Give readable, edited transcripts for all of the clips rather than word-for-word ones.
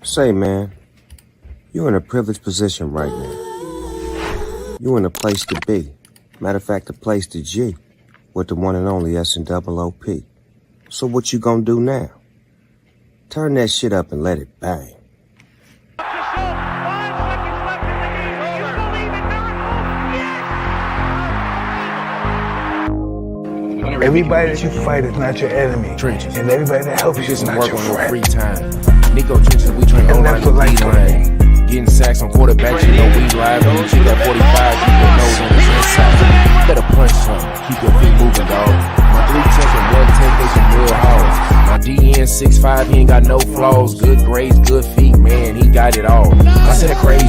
Say, man, you're in a privileged position right now. You're in a place to be. Matter of fact, a place to G with the one and only S&OOP. So what you gonna do now? Turn that shit up and let it bang. Everybody that you fight is not your enemy. Trenches. And everybody that helps you is not your friend. Free time. Nico Trenches, we train And online that's what with lifetime D-line. Getting sacks on quarterbacks, you know we live. When you shoot that 45, keep your nose on the inside. Better punch some, keep your feet moving, dog. My 3 10 and 110, they some real hogs. My DN 6'5", he ain't got no flaws. Good grades, good feet, man, he got it all. I said a crazy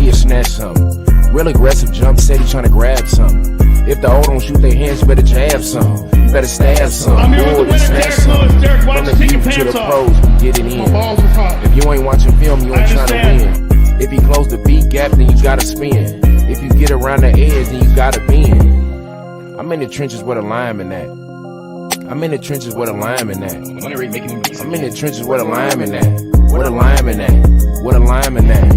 he'll snatch something. Real aggressive jump, said he trying to grab something. If the old don't shoot their hands, you better jab some. You better stab some. I'm here with the winner, Derek Lewis. Derek, why don't you take your to the pants pros, off? we get it in. My balls are hot. If you ain't watching film, you ain't trying to win. If he close the beat gap, then you gotta spin. If you get around the edge, then you gotta bend. I'm in the trenches where the lineman at. I'm in the trenches where the lineman at. I'm in the trenches where the lineman at. Where the lineman at? Where the lineman at?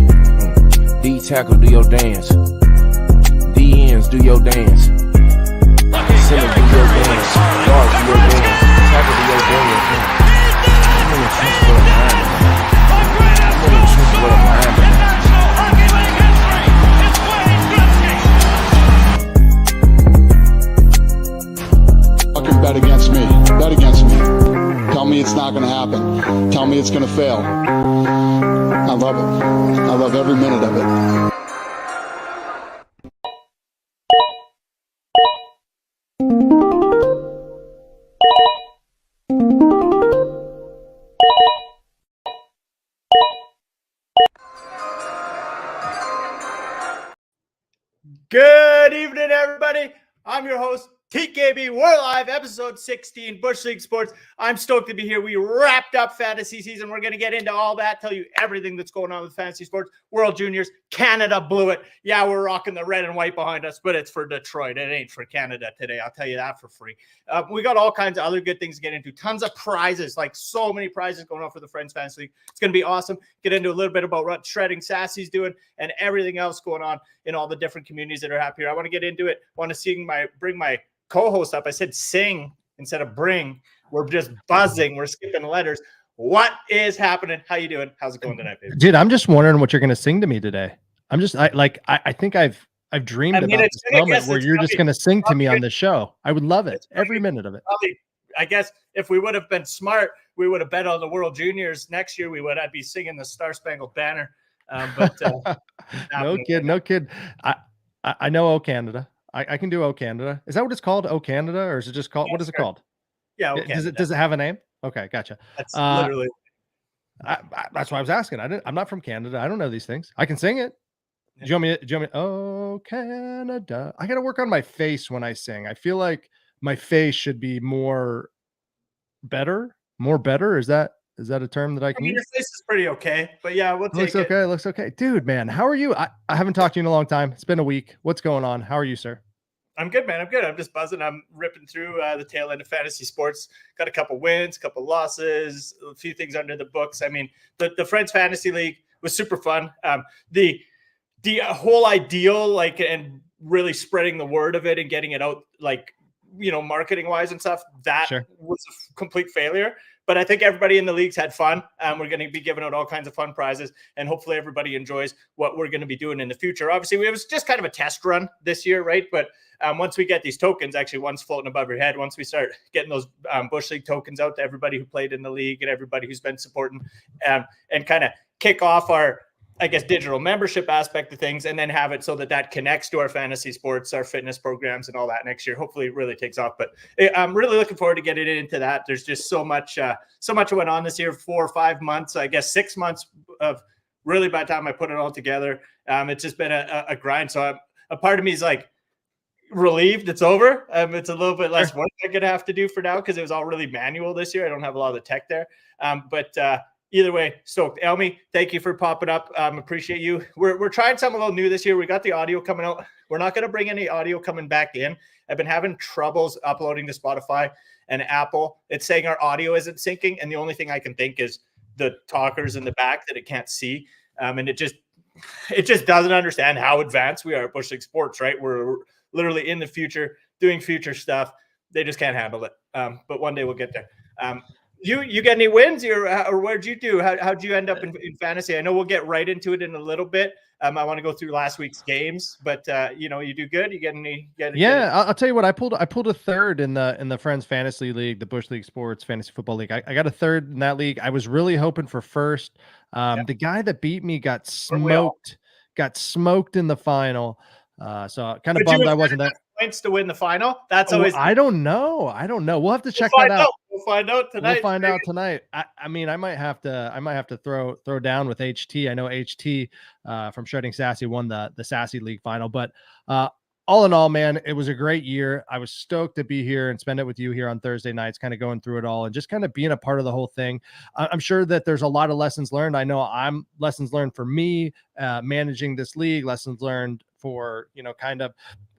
D tackle, do your dance. D ends, do your dance. Center, do your dance. Guard, do your dance. Tackle, do your dance. I'm in the trenches where the lineman at. I'm in the trenches where the lineman at. Fucking bet against me. Bet against me. Tell me it's not gonna happen. Tell me it's gonna fail. I love it. I love every minute of it. Good evening, everybody. I'm your host, TKB. We're live, episode 16, Bushleague Sports. I'm stoked to be here. We wrapped up fantasy season. We're going to get into all that, tell you everything that's going on with fantasy sports. World Juniors, Canada blew it. Yeah, we're rocking the red and white behind us, but it's for Detroit. It ain't for Canada today. I'll tell you that for free. We got all kinds of other good things to get into. Tons of prizes, like so many prizes going on for the Friends Fantasy League. It's going to be awesome. Get into a little bit about what Shredding Sassy's doing and everything else going on in all the different communities that are happy here. I want to get into it. I want to bring my co-host up. I said sing instead of bring. We're just buzzing. We're skipping letters. What is happening? How you doing? How's it going tonight, baby? Dude, I'm just wondering what you're going to sing to me today. I think I've dreamed about this moment where you're just going to sing to me on the show. I would love it. Every minute of it. Probably, I guess if we would have been smart, we would have bet on the World Juniors next year. I'd be singing the Star Spangled Banner. No kid. I know O Canada. I can do O Canada. Is that what it's called? O Canada, or is it just called? What is it called? Yeah. Does it have a name? Okay, gotcha. That's literally. That's why I was asking. I'm not from Canada. I don't know these things. I can sing it. Do you want me? Oh Canada. I got to work on my face when I sing. I feel like my face should be more better. Is that a term that I can use? Your face is pretty okay, but yeah, we'll take it. Looks okay. Dude, man, how are you? I haven't talked to you in a long time. It's been a week. What's going on? How are you, sir? I'm good, man. I'm good. I'm just buzzing. I'm ripping through the tail end of fantasy sports. Got a couple wins, a couple losses, a few things under the books. I mean, the Friends Fantasy League was super fun. The whole ideal, and really spreading the word of it and getting it out, marketing wise and stuff, that was a complete failure. But I think everybody in the leagues had fun. We're going to be giving out all kinds of fun prizes, and hopefully everybody enjoys what we're going to be doing in the future. Obviously, it was just kind of a test run this year, right? But once we get these tokens, actually one's floating above your head, once we start getting those Bush League tokens out to everybody who played in the league and everybody who's been supporting, and kind of kick off our, I guess, digital membership aspect of things, and then have it so that connects to our fantasy sports, our fitness programs, and all that next year. Hopefully it really takes off, but I'm really looking forward to getting into that. There's just so much went on this year, 4 or 5 months, I guess 6 months of really, by the time I put it all together, it's just been a grind. So a part of me is relieved it's over. It's a little bit less work I'm going to have to do for now, because it was all really manual this year. I don't have a lot of the tech there. But either way, stoked. Elmi, thank you for popping up. Appreciate you. We're trying something a little new this year. We got the audio coming out. We're not going to bring any audio coming back in. I've been having troubles uploading to Spotify and Apple. It's saying our audio isn't syncing, and the only thing I can think is the talkers in the back that it can't see. And it just doesn't understand how advanced we are at Bushleague Sports, right? We're literally in the future doing future stuff. They just can't handle it. But one day we'll get there. You get any wins, or where'd you do? How'd you end up in fantasy? I know we'll get right into it in a little bit. I want to go through last week's games, but you do good. You get any? I'll tell you what. I pulled a third in the Friends Fantasy League, the Bushleague Sports Fantasy Football League. I got a third in that league. I was really hoping for first. The guy that beat me got smoked in the final. So kind of bummed I wasn't there. Points to win the final. That's always. I don't know. We'll have to check that out. We'll find out tonight. We'll find out tonight. I mean, I might have to throw down with HT. I know HT from Shredding Sassy won the Sassy League final, but all in all, man, it was a great year. I was stoked to be here and spend it with you here on Thursday nights, kind of going through it all and just kind of being a part of the whole thing. I'm sure that there's a lot of lessons learned. I know I'm lessons learned for me managing this league, lessons learned for, kind of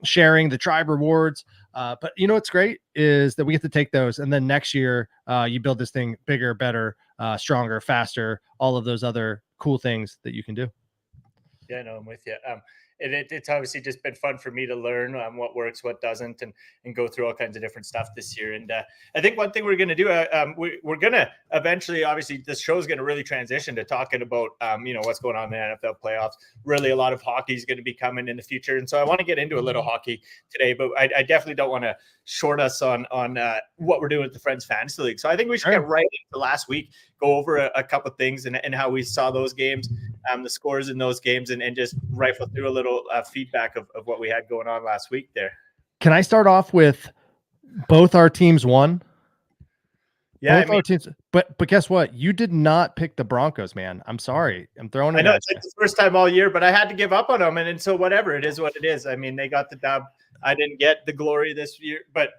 sharing the tribe rewards. But what's great is that we get to take those. And then next year you build this thing bigger, better, stronger, faster, all of those other cool things that you can do. Yeah, no, I'm with you. It's obviously just been fun for me to learn what works, what doesn't, and go through all kinds of different stuff this year. And I think one thing we're going to do, we're going to eventually, obviously, this show is going to really transition to talking about, what's going on in the NFL playoffs. Really, a lot of hockey is going to be coming in the future. And so I want to get into a little hockey today, but I definitely don't want to short us on what we're doing with the Friends Fantasy League. So I think we should get right into last week, go over a couple of things and how we saw those games, the scores in those games, and just rifle through a little feedback of what we had going on last week there. Can I start off with both our teams won? Yeah, our teams, but guess what? You did not pick the Broncos, man. I'm sorry. I'm throwing it. I know it's like the first time all year, but I had to give up on them, and so whatever, it is what it is. I mean, they got the dub. I didn't get the glory this year, but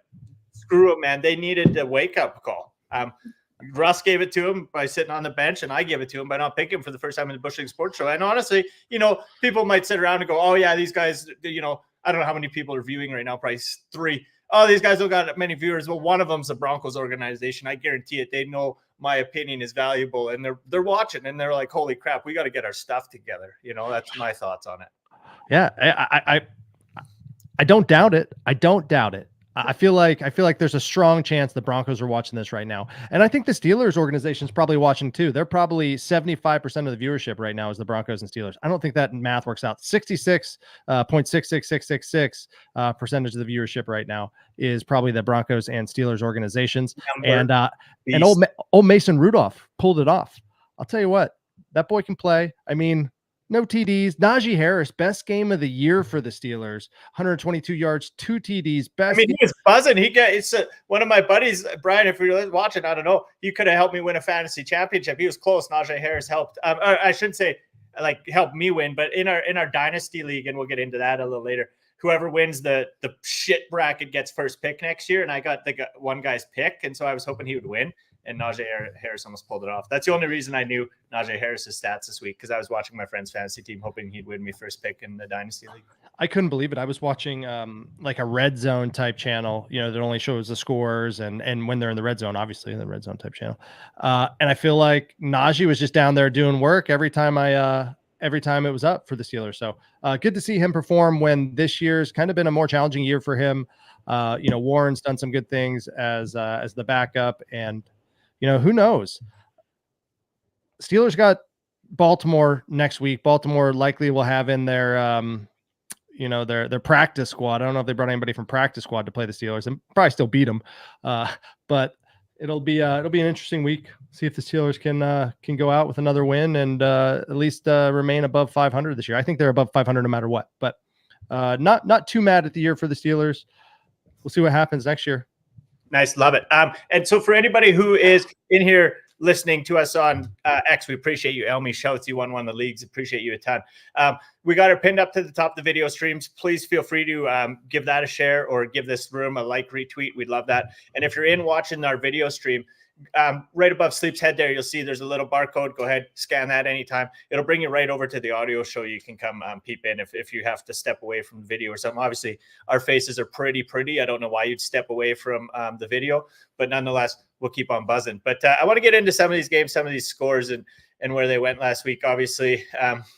screw it, man. They needed a wake-up call. Russ gave it to him by sitting on the bench, and I gave it to him by not picking him for the first time in the Bushleague Sports Show. And honestly, people might sit around and go, oh, yeah, these guys, I don't know how many people are viewing right now, probably 3. Oh, these guys don't got many viewers. Well, one of them's the Broncos organization. I guarantee it. They know my opinion is valuable, and they're watching, and they're like, holy crap, we got to get our stuff together. That's my thoughts on it. Yeah, I don't doubt it. I feel like there's a strong chance the Broncos are watching this right now. And I think the Steelers organization is probably watching too. They're probably 75% of the viewership right now is the Broncos and Steelers. I don't think that math works out. 66.66666% percentage of the viewership right now is probably the Broncos and Steelers organizations. And old Mason Rudolph pulled it off. I'll tell you what, that boy can play. I mean, no TDs. Najee Harris, best game of the year for the Steelers. 122 yards, 2 TDs. Best. He was buzzing. It's one of my buddies, Brian. If you're watching, I don't know. You could have helped me win a fantasy championship. He was close. Najee Harris helped. I shouldn't say helped me win, but in our dynasty league, and we'll get into that a little later. Whoever wins the shit bracket gets first pick next year, and I got the one guy's pick, and so I was hoping he would win. And Najee Harris almost pulled it off. That's the only reason I knew Najee Harris's stats this week, because I was watching my friend's fantasy team, hoping he'd win me first pick in the Dynasty League. I couldn't believe it. I was watching like a red zone type channel, that only shows the scores and when they're in the red zone, obviously in the red zone type channel. And I feel like Najee was just down there doing work every time it was up for the Steelers. So good to see him perform when this year's kind of been a more challenging year for him. Warren's done some good things as the backup, and who knows? Steelers got Baltimore next week. Baltimore likely will have in their, their practice squad. I don't know if they brought anybody from practice squad to play the Steelers, and probably still beat them. But it'll be an interesting week. See if the Steelers can go out with another win and at least remain above 500 this year. I think they're above 500 no matter what. But not too mad at the year for the Steelers. We'll see what happens next year. Nice. Love it. And so for anybody who is in here listening to us on X, we appreciate you. Elmi shouts, you won one of the leagues. Appreciate you a ton. We got her pinned up to the top of the video streams. Please feel free to give that a share or give this room a like, retweet. We'd love that. And if you're in watching our video stream, right above Sleep's head there, you'll see there's a little barcode. Go ahead, scan that anytime. It'll bring you right over to the audio show. You can come peep in if you have to step away from the video or something. Obviously, our faces are pretty. I don't know why you'd step away from the video, but nonetheless, we'll keep on buzzing. But I want to get into some of these games, some of these scores, and where they went last week. Obviously,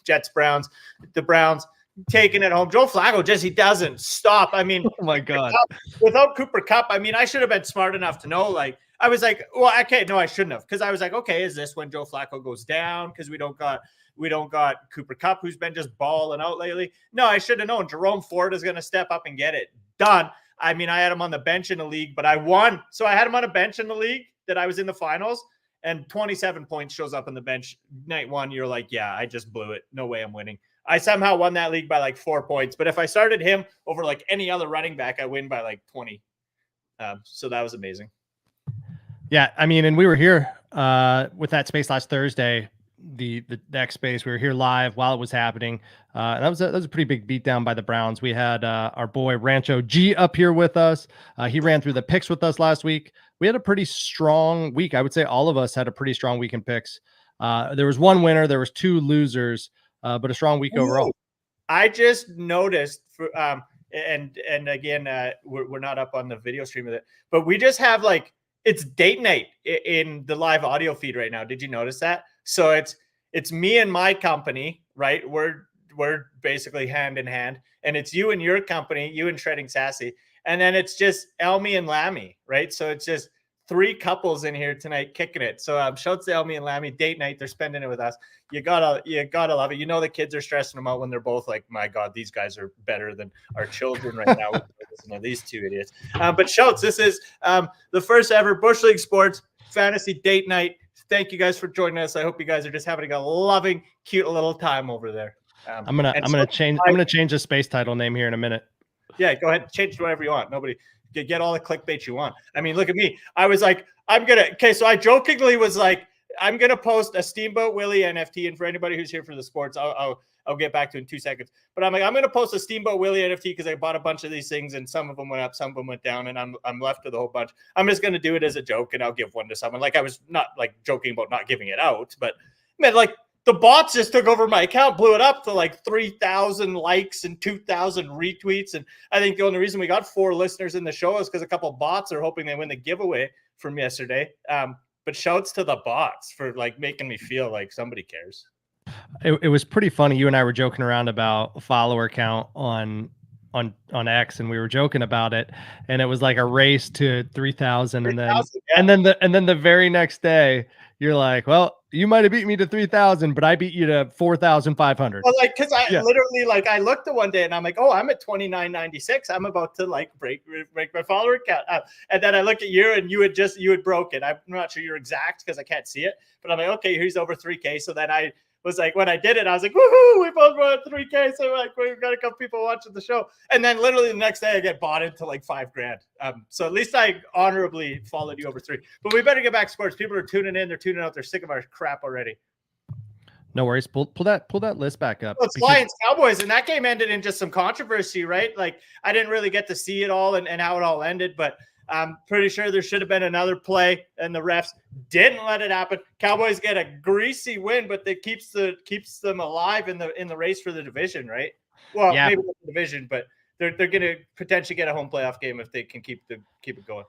Jets, Browns, the Browns taking it home. Joe Flacco he doesn't stop. I mean, Oh my God. without Cooper Kupp, I mean, I should have been smart enough to know. Like, I was like, well, okay, no, I shouldn't have, because I was like, okay, is this when Joe Flacco goes down? Because we don't got Cooper Kupp, who's been just balling out lately. No, I should have known Jerome Ford is going to step up and get it done. I mean, I had him on the bench in the league, but I won. So I had him on a bench in the league that I was in the finals, and 27 points shows up on the bench night one. You're like, yeah, I just blew it. No way I'm winning. I somehow won that league by like 4 points. But if I started him over like any other running back, I win by like 20. So that was amazing. Yeah, I mean, and we were here with that space last Thursday, the X space. We were here live while it was happening. And that was a pretty big beatdown by the Browns. We had our boy Rancho G up here with us. He ran through the picks with us last week. We had a pretty strong week. I would say all of us had a pretty strong week in picks. There was one winner, there was 2 losers, but a strong week overall. I just noticed, and again, we're not up on the video stream of it, but we just have like, it's date night in the live audio feed right now. Did you notice that? So it's me and my company, right? We're basically hand in hand, and it's you and your company, you and Shredding Sassy, and then it's just Elmy and Lammy, right? So it's just 3 couples in here tonight kicking it. So shouts to Elmy and Lammy, date night. They're spending it with us. You gotta love it. You know the kids are stressing them out when they're both like, my God, these guys are better than our children right now. Listen to these 2 idiots. But shouts, this is the first ever Bush League Sports Fantasy Date Night. Thank you guys for joining us. I hope you guys are just having a loving, cute little time over there. I'm gonna change the space title name here in a minute. Yeah, go ahead, change to whatever you want. Nobody get all the clickbait you want. I mean, look at me. I was like, so I jokingly was like, I'm gonna post a Steamboat Willie NFT, and for anybody who's here for the sports, I'll get back to it in 2 seconds. But I'm like, I'm gonna post a Steamboat Willie NFT because I bought a bunch of these things, and some of them went up, some of them went down, and I'm left with a whole bunch. I'm just gonna do it as a joke, and I'll give one to someone. Like, I was not like joking about not giving it out, but man, like, the bots just took over my account, blew it up to like 3,000 likes and 2,000 retweets. And I think the only reason we got 4 listeners in the show is because a couple of bots are hoping they win the giveaway from yesterday. But shouts to the bots for like making me feel like somebody cares. It was pretty funny. You and I were joking around about a follower count on X, and we were joking about it, and it was like a race to 3,000, and then the very next day you're like, well, you might have beat me to 3,000, but I beat you to 4,500. Well, like, because I literally, like, I looked at one day and I'm like, oh, I'm at 2996. I'm about to like break my follower count. And then I look at you, and you had broken. I'm not sure you're exact because I can't see it, but I'm like, okay, he's over 3K. So then I was like, when I did it, I was like, woohoo, we both won 3K. So like, we've got a couple people watching the show. And then literally the next day I get bought into like $5,000. So at least I honorably followed you over 3. But we better get back to sports. People are tuning in. They're tuning out. They're sick of our crap already. No worries. Pull that list back up. Well, it's Lions Cowboys, and that game ended in just some controversy, right? Like, I didn't really get to see it all and how it all ended, but I'm pretty sure there should have been another play, and the refs didn't let it happen. Cowboys get a greasy win, but it keeps them alive in the race for the division, right? Well, maybe not the division, but they're going to potentially get a home playoff game if they can keep it going.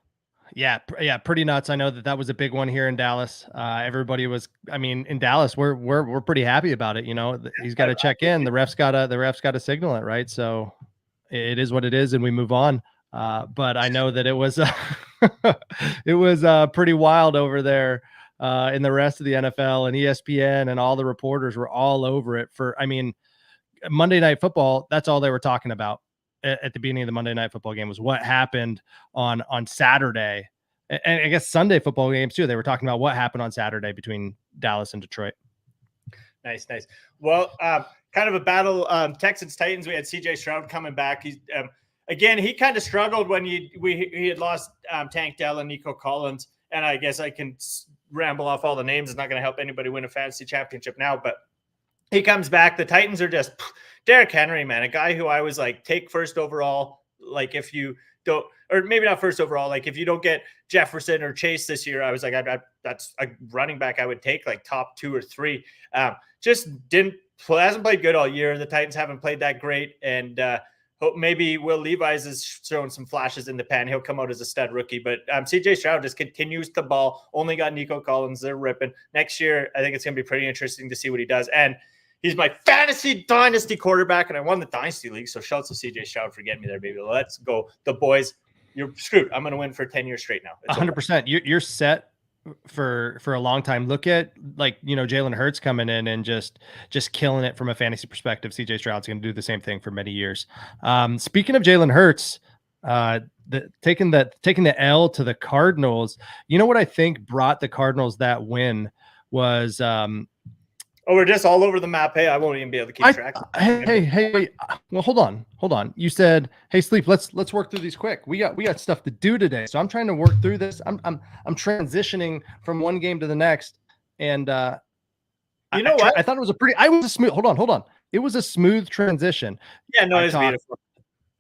Yeah, pretty nuts. I know that was a big one here in Dallas. Everybody was, I mean, in Dallas, we're pretty happy about it. You know, he's got to check in. The refs got to signal it, right? So it is what it is, and we move on. But I know that it was pretty wild over there in the rest of the NFL, and ESPN and all the reporters were all over it Monday Night Football. That's all they were talking about at the beginning of the Monday Night Football game was what happened on Saturday. And I guess Sunday football games too. They were talking about what happened on Saturday between Dallas and Detroit. Nice. Well, kind of a battle. Texans Titans. We had CJ Stroud coming back. He's again, he kind of struggled when he had lost Tank Dell and Nico Collins. And I guess I can ramble off all the names. It's not going to help anybody win a fantasy championship now, but he comes back. The Titans are just Derrick Henry, man, a guy who I was like, take first overall. Like, if you don't, or maybe not first overall. Like if you don't get Jefferson or Chase this year, I was like, that's a running back I would take like top 2 or 3. Just hasn't played good all year. The Titans haven't played that great. And hope maybe Will Levi's is showing some flashes in the pan. He'll come out as a stud rookie, but CJ Stroud just continues to ball. Only got Nico Collins. They're ripping. Next year, I think it's going to be pretty interesting to see what he does. And he's my fantasy dynasty quarterback, and I won the dynasty league. So shouts to CJ Stroud for getting me there, baby. Let's go. The boys, you're screwed. I'm going to win for 10 years straight now. 100%. You're set for a long time. Look at Jalen Hurts coming in and just killing it from a fantasy perspective. CJ Stroud's going to do the same thing for many years. Speaking of Jalen Hurts, taking the L to the Cardinals. You know what I think brought the Cardinals that win was we're just all over the map. Hey, I won't even be able to keep track. Hey, wait. Well, hold on. You said, hey, Sleep, let's work through these quick. We got stuff to do today. So I'm trying to work through this. I'm transitioning from one game to the next. And you know what? I thought it was a smooth, hold on. It was a smooth transition. Yeah, no, it's beautiful.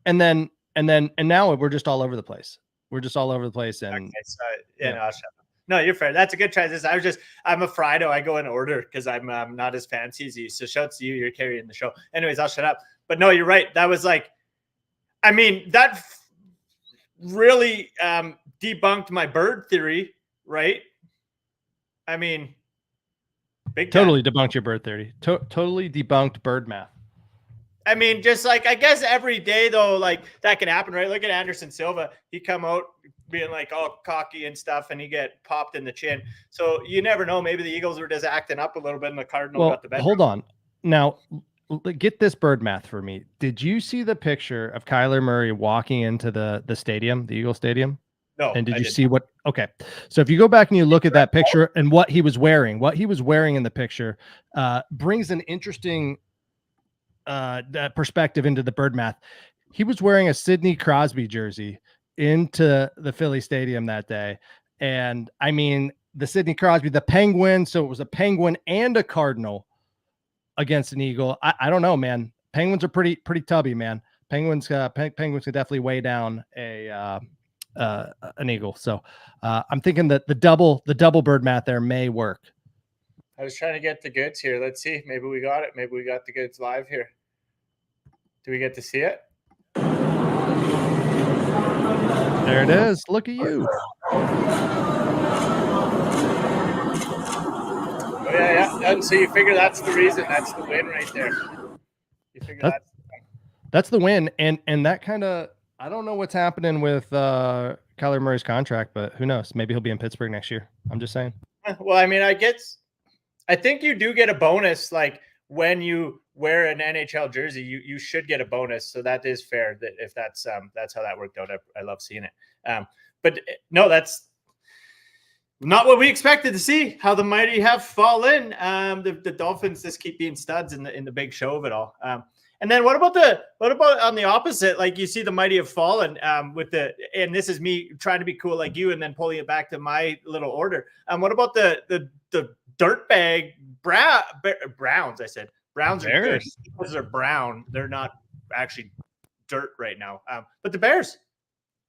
And now we're just all over the place. And okay, so, no, I'll shut up. No, you're fair. That's a good transition. I'm a Friday. I go in order because I'm not as fancy as you. So shouts to you. You're carrying the show. Anyways, I'll shut up. But no, you're right. That was like, that really debunked my bird theory, right? Big totally debunked your bird theory. Totally debunked bird math. Just like, I guess every day though, like that can happen, right? Look at Anderson Silva. He come out being like all cocky and stuff, and he get popped in the chin. So you never know. Maybe the Eagles were just acting up a little bit, and the Cardinals got the better. Hold on. Now, get this bird math for me. Did you see the picture of Kyler Murray walking into the stadium, the Eagle Stadium? No. And did you see what? Okay. So if you go back and you look at that picture and what he was wearing in the picture brings an interesting perspective into the bird math. He was wearing a Sidney Crosby jersey into the Philly Stadium that day. And the Sidney Crosby, the Penguin. So it was a Penguin and a Cardinal against an Eagle. I don't know, man. Penguins are pretty tubby, man. Penguins can definitely weigh down an Eagle. So I'm thinking that the double bird math there may work. I was trying to get the goods here. Let's see. Maybe we got it. Maybe we got the goods live here. Do we get to see it? There it is. Look at you. Oh, yeah. And so you figure that's the reason. That's the win right there. You figure that's the win. And that kind of, I don't know what's happening with Kyler Murray's contract, but who knows? Maybe he'll be in Pittsburgh next year. I'm just saying. Well, I think you do get a bonus. Like when you wear an NHL jersey, you should get a bonus. So that is fair. That if that's how that worked out. I love seeing it. But no, that's not what we expected to see. How the mighty have fallen. The Dolphins just keep being studs in the big show of it all. And then what about on the opposite? Like you see the mighty have fallen and this is me trying to be cool like you and then pulling it back to my little order. What about the dirtbag Browns? I said Browns are good because they're brown. They're not actually dirt right now. But the Bears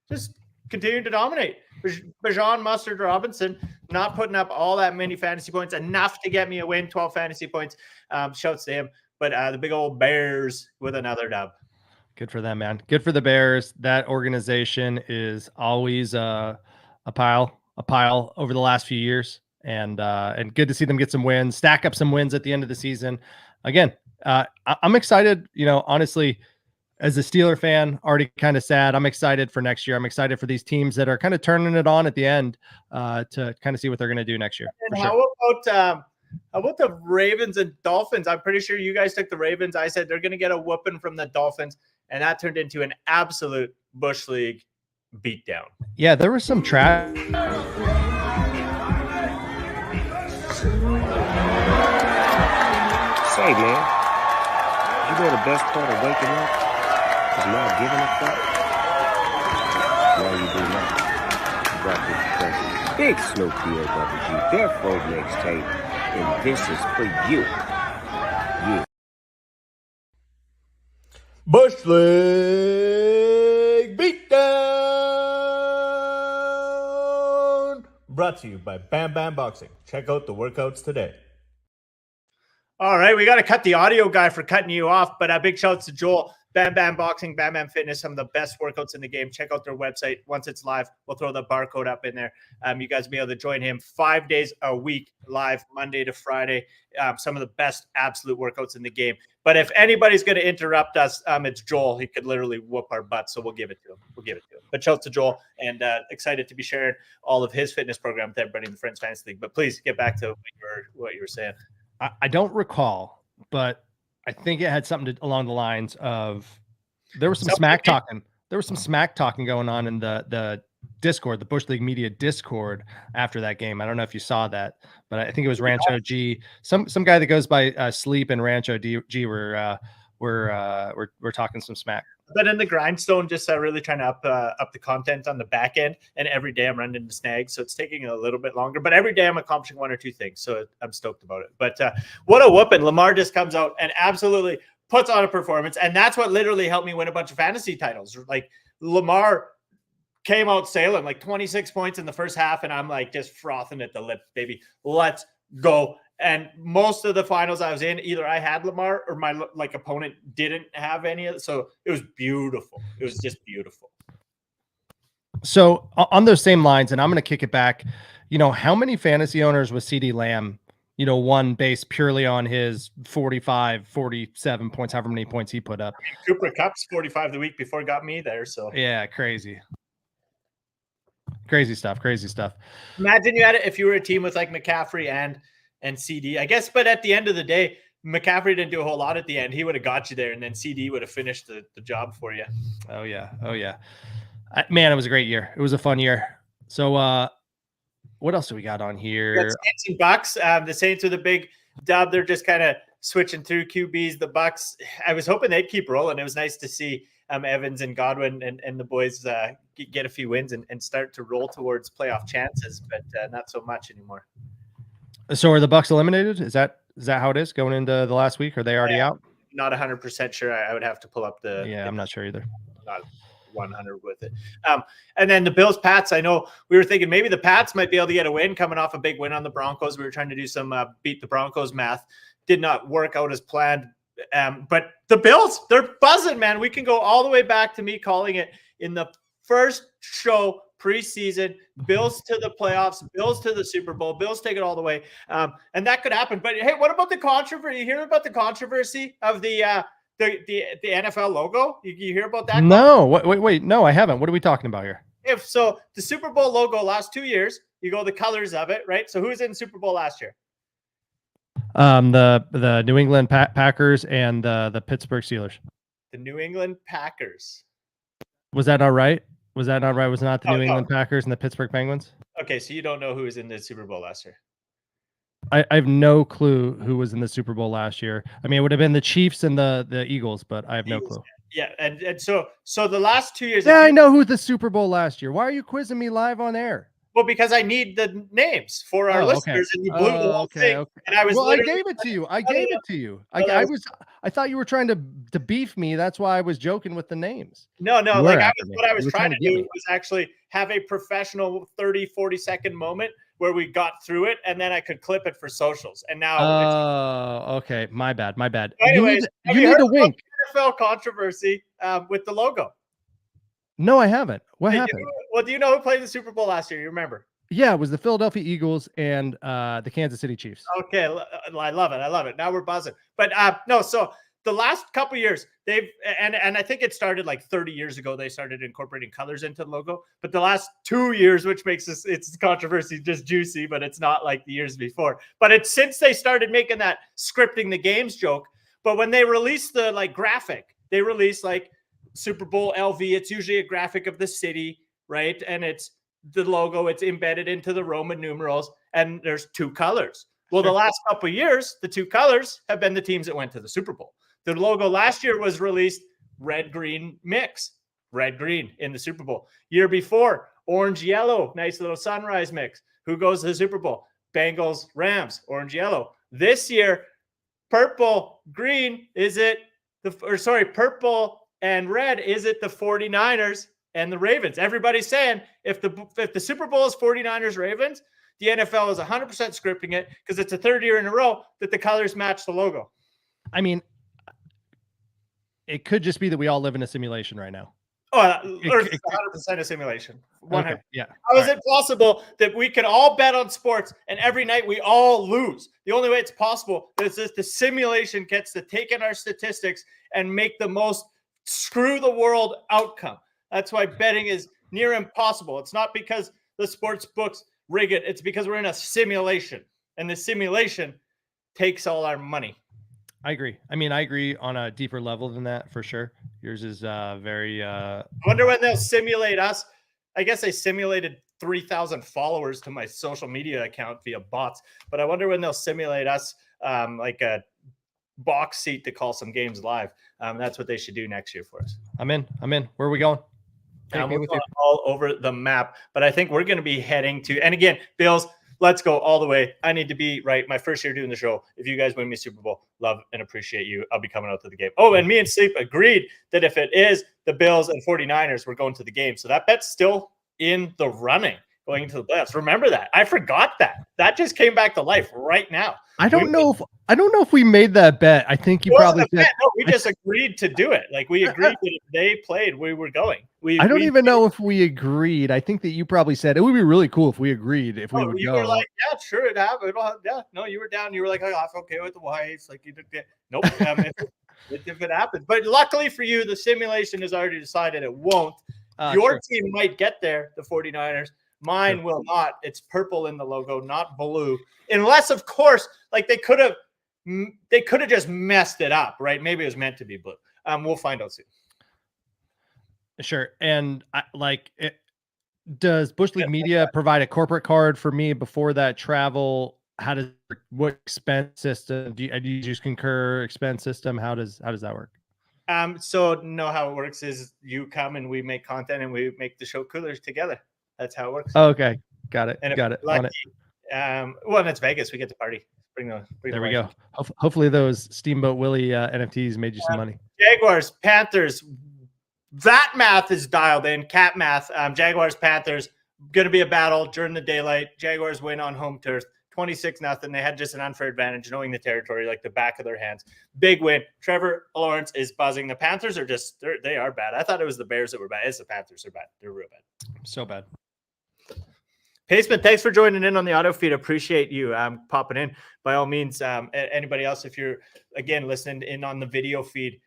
just continue to dominate. Bijan Mustard Robinson not putting up all that many fantasy points, enough to get me a win, 12 fantasy points. Shouts to him. But the big old Bears with another dub. Good for them, man. Good for the Bears. That organization is always a pile over the last few years. And good to see them get some wins, stack up some wins at the end of the season. Again, I'm excited, honestly, as a Steeler fan, already kind of sad. I'm excited for next year. I'm excited for these teams that are kind of turning it on at the end to kind of see what they're going to do next year. And how about the Ravens and Dolphins? I'm pretty sure you guys took the Ravens. I said they're going to get a whooping from the Dolphins, and that turned into an absolute Bush League beatdown. Yeah, there was some trash. Say, man, you know the best part of waking up is not giving a fuck? Well, you do not. You got this present. Big Snoop DOWG, therefore mixtape, and this is for you. Yeah. Bush League beatdown. brought to you by Bam Bam Boxing. Check out the workouts today. All right, we got to cut the audio guy for cutting you off, but a big shout out to Joel. Bam Bam Boxing, Bam Bam Fitness, some of the best workouts in the game. Check out their website. Once it's live, we'll throw the barcode up in there. You guys will be able to join him 5 days a week, live Monday to Friday. Some of the best absolute workouts in the game. But if anybody's going to interrupt us, it's Joel. He could literally whoop our butts, so we'll give it to him. But shout out to Joel, and excited to be sharing all of his fitness program with everybody in the Friends Fantasy League. But please get back to what you were saying. I don't recall, but I think it had something along the lines of there was some smack talking. There was some smack talking going on in the Discord, the Bushleague Media Discord after that game. I don't know if you saw that, but I think it was Rancho G, some guy that goes by Sleep and Rancho G were talking some smack. But in the grindstone, just really trying to up the content on the back end. And every day I'm running into snags, so it's taking a little bit longer. But every day I'm accomplishing one or two things, so I'm stoked about it. But what a whooping! Lamar just comes out and absolutely puts on a performance, and that's what literally helped me win a bunch of fantasy titles. Like Lamar came out sailing, like 26 points in the first half, and I'm like just frothing at the lips, baby. Let's go. And most of the finals I was in, either I had Lamar or my opponent didn't have any of it. So it was beautiful. It was just beautiful. So on those same lines, and I'm going to kick it back, how many fantasy owners with CeeDee Lamb, won based purely on his 45, 47 points, however many points he put up? Cooper Kupp's 45 the week before got me there. So yeah, crazy stuff. Imagine you had it if you were a team with like McCaffrey and CD, I guess. But at the end of the day, McCaffrey didn't do a whole lot at the end. He would have got you there, and then CD would have finished the job for you. Oh yeah. Man, it was a great year. It was a fun year. So what else do we got on here? Saints and Bucks. The Saints are the big dub. They're just kind of switching through QBs. The Bucks, I was hoping they'd keep rolling. It was nice to see Evans and Godwin and the boys get a few wins and start to roll towards playoff chances, but not so much anymore. So are the Bucks eliminated? Is that how it is going into the last week? Are they already out? Not 100% sure. I would have to pull up I'm not sure either. Not 100 with it. And then the Bills Pats, I know we were thinking maybe the Pats might be able to get a win coming off a big win on the Broncos. We were trying to do some beat the Broncos math. Did not work out as planned. But the Bills, they're buzzing, man. We can go all the way back to me calling it in the first show preseason, Bills to the playoffs, Bills to the Super Bowl, Bills take it all the way. And that could happen. But hey, what about the controversy? You hear about the controversy of the NFL logo? You hear about that? No, wait. No, I haven't. What are we talking about here? If so, the Super Bowl logo last 2 years, you go the colors of it, right? So who's in Super Bowl last year? The New England Packers and the Pittsburgh Steelers. The New England Packers. Was that not right? Was that not right? Was it not the New England Packers and the Pittsburgh Penguins? Okay, so you don't know who was in the Super Bowl last year. I have no clue who was in the Super Bowl last year. I mean, it would have been the Chiefs and the Eagles, but I have no clue. Yeah, and so the last 2 years. Yeah, I know who the Super Bowl last year. Why are you quizzing me live on air? Well, because I need the names for our listeners, and you blew the whole thing. Okay. And I was. Well, I gave it to you. I thought you were trying to beef me. That's why I was joking with the names. No. What I was trying to do was actually have a professional 30, 40-second moment where we got through it, and then I could clip it for socials. And now. Oh, okay. My bad. Anyways, you need a wink. NFL controversy with the logo. No, I haven't. What happened? Do you know who played the Super Bowl last year? You remember? Yeah, it was the Philadelphia Eagles and the Kansas City Chiefs. Okay, I love it. Now we're buzzing. But no, so the last couple years, they've and I think it started like 30 years ago. They started incorporating colors into the logo. But the last 2 years, which makes its controversy just juicy, but it's not like the years before. But it's since they started making that scripting the games joke. But when they released the graphic, they released Super Bowl LV. It's usually a graphic of the city, right? And it's the logo. It's embedded into the Roman numerals, and there's two colors. Well, the last couple of years, the two colors have been the teams that went to the Super Bowl. The logo last year was released red-green mix, red-green in the Super Bowl. Year before, orange-yellow, nice little sunrise mix. Who goes to the Super Bowl? Bengals, Rams, orange-yellow. This year, purple-green, purple and red, is it the 49ers and the Ravens. Everybody's saying if the Super Bowl is 49ers Ravens, the NFL is 100% scripting it because it's the third year in a row that the colors match the logo. I mean, it could just be that we all live in a simulation right now. Oh, Earth is 100% a simulation. 100. Okay, yeah. How is it possible that we can all bet on sports and every night we all lose? The only way it's possible is that the simulation gets to take in our statistics and make the most screw the world outcome. That's why betting is near impossible. It's not because the sports books rig it. It's because we're in a simulation, and the simulation takes all our money. I agree. I mean, I agree on a deeper level than that for sure. Yours is very. I wonder when they'll simulate us. I guess they simulated 3,000 followers to my social media account via bots, but I wonder when they'll simulate us like a box seat to call some games live. That's what they should do next year for us. I'm in. Where are we going? We're going all over the map, but I think we're going to be heading to, and again, Bills, let's go all the way. I need to be right. My first year doing the show. If you guys win me Super Bowl, love and appreciate you. I'll be coming out to the game. Oh, and me and Sleep agreed that if it is the Bills and 49ers, we're going to the game. So that bet's still in the running going into the playoffs. Remember that. I forgot that. That just came back to life right now. I don't know if we made that bet. I think you probably said, no, we just agreed to do it. Like we agreed that if they played, we were going. I don't even know if we agreed. I think that you probably said it would be really cool if we agreed if we would you go. Were like, yeah, sure, it happened. Yeah, no, you were down. You were like, oh, I'm okay with the wives. Like you did. Nope. If it happens, but luckily for you, the simulation has already decided it won't. Your team might get there, the 49ers. Mine will not. It's purple in the logo, not blue. Unless, of course, like they could have just messed it up, right? Maybe it was meant to be blue. We'll find out soon. Sure. And does Bushleague Media provide a corporate card for me before that travel? What expense system do you use? Concur expense system? How does that work? So no, how it works is you come and we make content and we make the show coolers together. That's how it works. Oh, okay. Got it. And Got it. Lucky, on it. Well, that's Vegas. We get to party. There we go. Hopefully those Steamboat Willie NFTs made you some money. Jaguars, Panthers. That math is dialed in. Cat math. Jaguars, Panthers. Going to be a battle during the daylight. Jaguars win on home turf. 26-0. They had just an unfair advantage, knowing the territory like the back of their hands. Big win. Trevor Lawrence is buzzing. The Panthers are they are bad. I thought it was the Bears that were bad. It's the Panthers. They're bad. They're real bad. So bad. Paceman, thanks for joining in on the auto feed. Appreciate you popping in. By all means, anybody else, if you're, again, listening in on the video feed,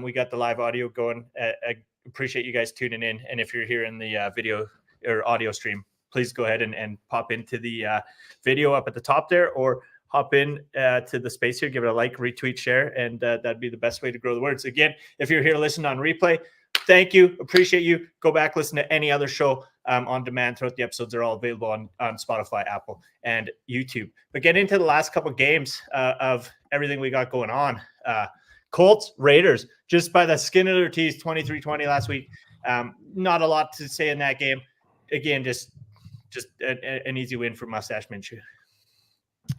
we got the live audio going. I appreciate you guys tuning in. And if you're here in the video or audio stream, please go ahead and pop into the video up at the top there, or hop in to the space here, give it a like, retweet, share, and that'd be the best way to grow the words. Again, if you're here listening on replay, thank you. Appreciate you. Go back, listen to any other show on demand throughout the episodes. They're all available on Spotify, Apple, and YouTube. But get into the last couple of games of everything we got going on. Colts, Raiders, just by the skin of their teeth, 23-20 last week. Not a lot to say in that game. Again, just an easy win for Mustache Minshew.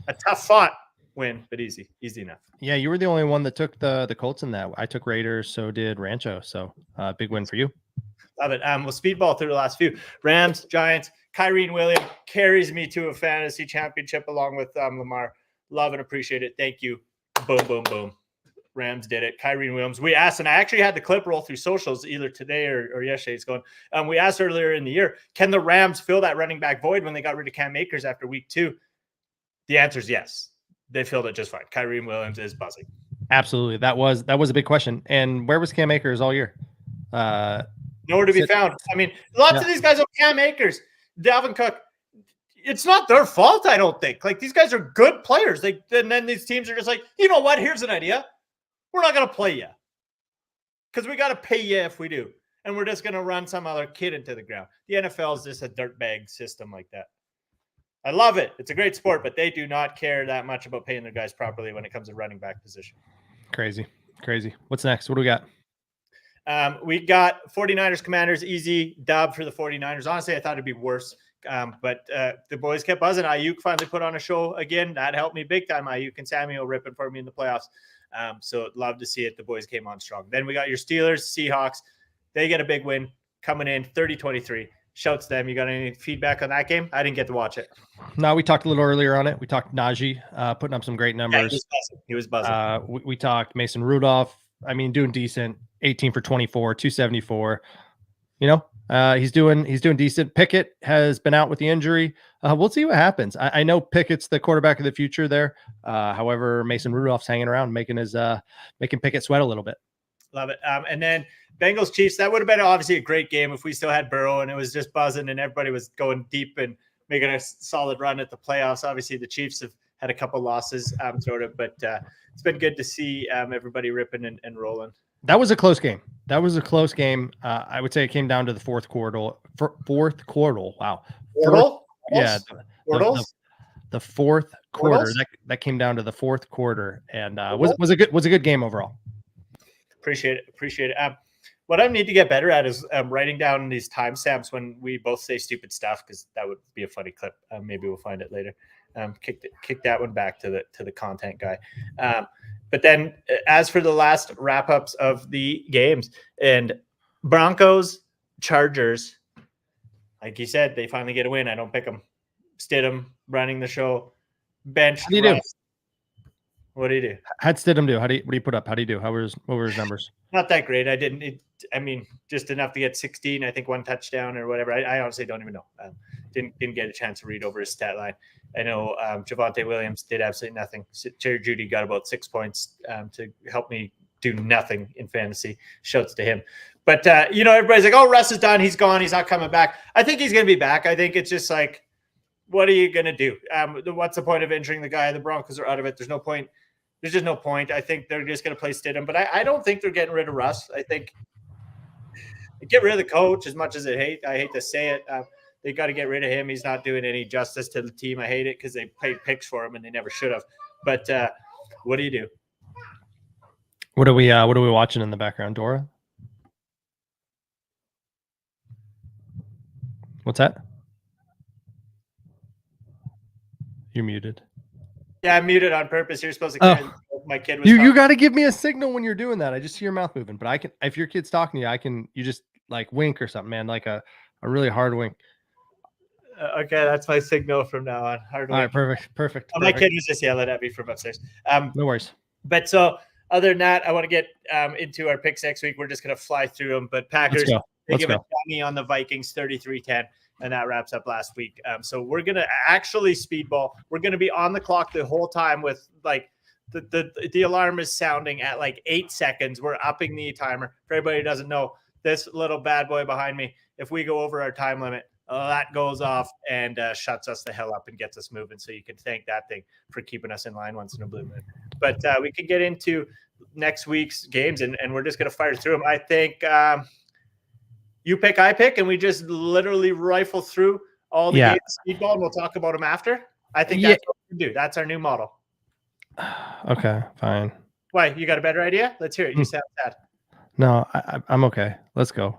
A tough fought win, but easy enough. Yeah, you were the only one that took the Colts in that. I took Raiders, so did Rancho. So big win for you. Love it. We'll speedball through the last few. Rams, Giants, Kyrene Williams carries me to a fantasy championship along with Lamar. Love and appreciate it. Thank you. Boom, boom, boom. Rams did it. Kyrene Williams. We asked, and I actually had the clip roll through socials either today or yesterday. It's going. We asked earlier in the year, can the Rams fill that running back void when they got rid of Cam Akers after week 2? The answer is yes. They filled it just fine. Kyrene Williams is buzzing. Absolutely. That was a big question. And where was Cam Akers all year? Nowhere to be found. I mean, lots of these guys are Cam Akers, Dalvin Cook. It's not their fault, I don't think. Like, these guys are good players. And then these teams are just like, you know what? Here's an idea. We're not going to play you because we got to pay you if we do. And we're just going to run some other kid into the ground. The NFL is just a dirtbag system like that. I love it. It's a great sport, but they do not care that much about paying their guys properly when it comes to running back position. Crazy. What's next? What do we got? We got 49ers Commanders, easy dub for the 49ers. Honestly, I thought it'd be worse. But the boys kept buzzing. Ayuk finally put on a show again. That helped me big time. Ayuk and Samuel ripping for me in the playoffs. So love to see it. The boys came on strong. Then we got your Steelers, Seahawks. They get a big win. coming in 30-23. Shouts to them. You got any feedback on that game? I didn't get to watch it. No, we talked a little earlier on it. We talked Najee putting up some great numbers. Yeah, he was buzzing. We talked Mason Rudolph. I mean, doing decent. 18 for 24, 274. You know, he's doing decent. Pickett has been out with the injury. We'll see what happens. I know Pickett's the quarterback of the future there. However, Mason Rudolph's hanging around, making Pickett sweat a little bit. Love it. And then Bengals Chiefs, that would have been obviously a great game if we still had Burrow and it was just buzzing and everybody was going deep and making a solid run at the playoffs. Obviously, the Chiefs have had a couple losses throughout it, but it's been good to see everybody ripping and rolling. That was a close game. I would say it came down to the fourth quarter. Wow. Yeah. The fourth quarter. That came down to the fourth quarter, and was a good game overall. Appreciate it. What I need to get better at is writing down these timestamps when we both say stupid stuff, because that would be a funny clip. Maybe we'll find it later. Kick that one back to the content guy. But then as for the last wrap-ups of the games, and Broncos, Chargers, like you said, they finally get a win. I don't pick them. Stidham running the show. Bench. How do you do? What do you do? How'd Stidham do? What do you put up? How do you do? What were his numbers? Not that great. I mean, just enough to get 16. I think one touchdown or whatever. I honestly don't even know. Didn't get a chance to read over his stat line. I know Javonte Williams did absolutely nothing. Jerry Jeudy got about 6 points to help me do nothing in fantasy. Shouts to him. But, everybody's like, oh, Russ is done. He's gone. He's not coming back. I think he's going to be back. I think it's just like, what are you going to do? What's the point of injuring the guy? The Broncos are out of it. There's no point. There's just no point. I think they're just going to play Stidham. But I don't think they're getting rid of Russ. I think get rid of the coach as much as I hate to say it. They got to get rid of him. He's not doing any justice to the team. I hate it because they paid picks for him and they never should have. But what do you do? What are we watching in the background, Dora? What's that? You're muted. Yeah, I'm muted on purpose. You're supposed to. My kid was. You got to give me a signal when you're doing that. I just see your mouth moving, but I can. If your kid's talking to you, you just like wink or something, man, like a really hard wink. Okay, that's my signal from now on. Hard wink. All right, perfect. My kid was just yelling at me from upstairs. No worries. But so other than that, I want to get into our picks next week. We're just gonna fly through them. But Packers, they give a dummy on the Vikings, 33-10. And that wraps up last week. So we're going to actually speedball. We're going to be on the clock the whole time with like the alarm is sounding at like 8 seconds. We're upping the timer. For everybody who doesn't know, this little bad boy behind me, if we go over our time limit, that goes off and shuts us the hell up and gets us moving. So you can thank that thing for keeping us in line once in a blue moon. But we can get into next week's games and we're just going to fire through them. I think you pick, I pick, and we just literally rifle through all the games of speedball, and we'll talk about them after. I think that's what we can do. That's our new model. Okay, fine. Why? You got a better idea? Let's hear it. You sound sad. No, I'm okay. Let's go.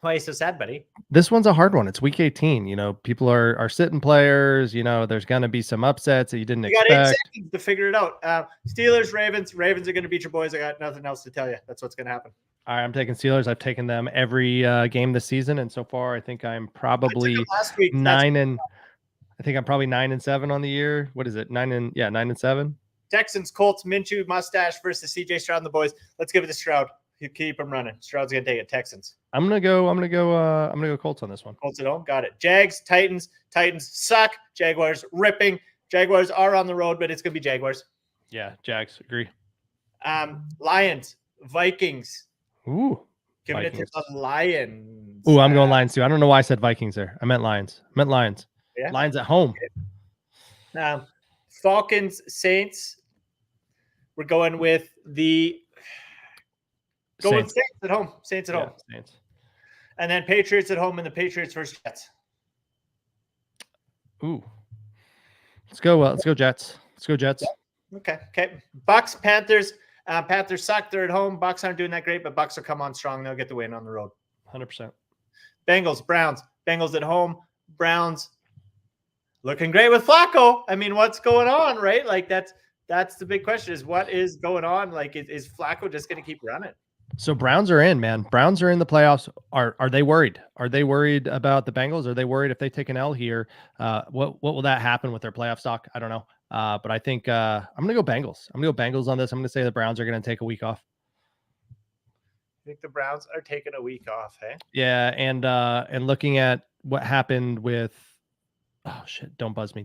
Why are you so sad, buddy? This one's a hard one. It's week 18. People are sitting players. There's going to be some upsets that you didn't expect. You got 8 seconds to figure it out. Steelers, Ravens. Ravens are going to beat your boys. I got nothing else to tell you. That's what's going to happen. All right, I'm taking Steelers. I've taken them every game this season, and so far, I think I'm probably 9 and. I think I'm probably 9-7 on the year. What is it? 9-7. Texans, Colts, Minshew, mustache versus CJ Stroud and the boys. Let's give it to Stroud. You keep them running. Stroud's gonna take it. Texans. I'm gonna go Colts on this one. Colts at home. Got it. Jags, Titans. Titans suck. Jaguars ripping. Jaguars are on the road, but it's gonna be Jaguars. Yeah, Jags. Agree. Lions, Vikings. Ooh. Giving it to the Lions. Ooh, I'm going Lions too. I don't know why I said Vikings there. I meant Lions. Yeah. Lions at home. Falcons, Saints. We're going with the Saints at home. Saints at home. Saints. And then Patriots at home and the Patriots versus Jets. Ooh. Let's go Jets. Let's go Jets. Okay. Bucks, Panthers. Panthers suck. They're at home. Bucks aren't doing that great, but Bucks will come on strong. They'll get the win on the road. 100%. Bengals, Browns. Bengals at home. Browns looking great with Flacco. I mean, what's going on, right? Like that's the big question is what is going on? Like, is Flacco just going to keep running? So Browns are in, man. Browns are in the playoffs. Are they worried? Are they worried about the Bengals? Are they worried if they take an L here? What will that happen with their playoff stock? I don't know. But I think I'm gonna go Bengals. I'm gonna go Bengals on this. I'm gonna say the Browns are gonna take a week off. I think the Browns are taking a week off, hey? Yeah, and looking at what happened with oh shit, don't buzz me.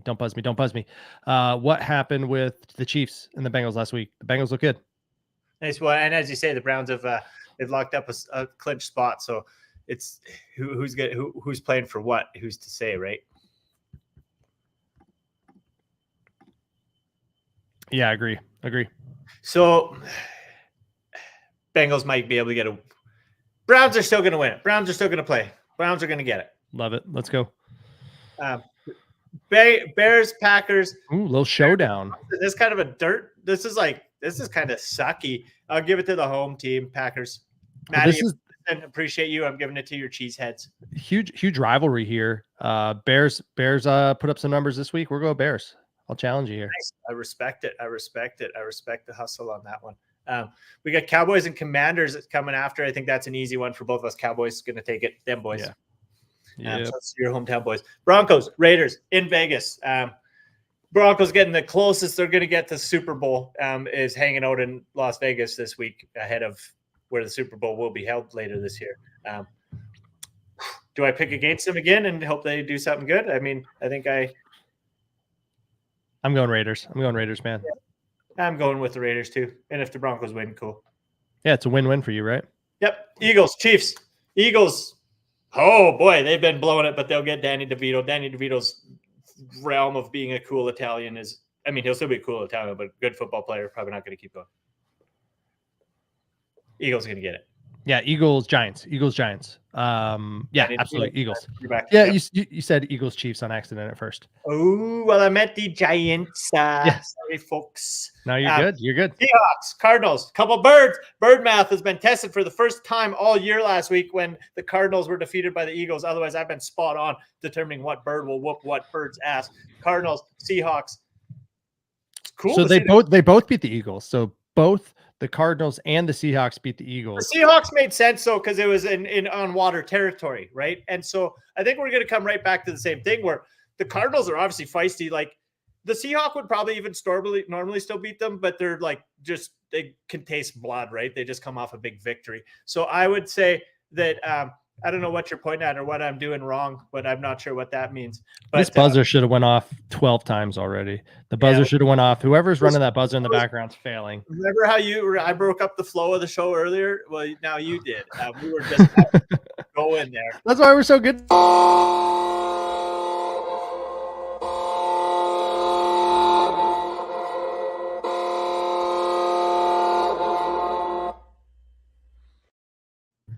What happened with the Chiefs and the Bengals last week? The Bengals look good. Nice one. And as you say, the Browns have they've locked up a clinch spot. So it's who's playing for what? Who's to say, right? Yeah, I agree. So Bengals might be able to get a. Browns are still going to win it. Browns are still going to play. Browns are going to get it. Love it. Let's go. Bears, Packers. Ooh, little showdown. This kind of a dirt. This is kind of sucky. I'll give it to the home team, Packers. Maddie, and appreciate you. I'm giving it to your cheeseheads. Huge rivalry here. Bears put up some numbers this week. We're going Bears. I'll challenge you here. Nice. I respect it. I respect the hustle on that one. We got Cowboys and Commanders coming after. I think that's an easy one for both of us. Cowboys going to take it. Them boys. Yeah. So that's your hometown boys. Broncos, Raiders in Vegas. Broncos getting the closest they're going to get to Super Bowl is hanging out in Las Vegas this week ahead of where the Super Bowl will be held later this year. Do I pick against them again and hope they do something good? I mean, I think I'm going Raiders. I'm going Raiders, man. I'm going with the Raiders too. And if the Broncos win, cool. Yeah, it's a win-win for you, right? Yep. Eagles, Chiefs. Eagles. Oh boy, they've been blowing it, but they'll get Danny DeVito. Danny DeVito's realm of being a cool Italian is, I mean, he'll still be a cool Italian, but good football player, probably not going to keep going. Eagles are going to get it. Yeah, Eagles, Giants. Yeah, absolutely. Eagles. You're back. Yeah, Yep. you said Eagles, Chiefs on accident at first. Oh, well, I meant the Giants. Yeah. Sorry, folks. No, you're good. You're good. Seahawks, Cardinals, couple birds. Bird math has been tested for the first time all year last week when the Cardinals were defeated by the Eagles. Otherwise, I've been spot on determining what bird will whoop what bird's ass. Cardinals, Seahawks. It's cool. So they both beat the Eagles. So both the Cardinals and the Seahawks beat the Eagles. The Seahawks made sense though because it was in on water territory, right? And so I think we're going to come right back to the same thing where the Cardinals are obviously feisty. Like the Seahawks would probably even normally still beat them, but they're like just they can taste blood, right? They just come off a big victory. So I would say that I don't know what you're pointing at or what I'm doing wrong, but I'm not sure what that means. But this buzzer should have went off 12 times already. The buzzer should have went off. Whoever's running that buzzer in the background's failing. Remember how I broke up the flow of the show earlier? Well, now you did. We were just go in there. That's why we're so good.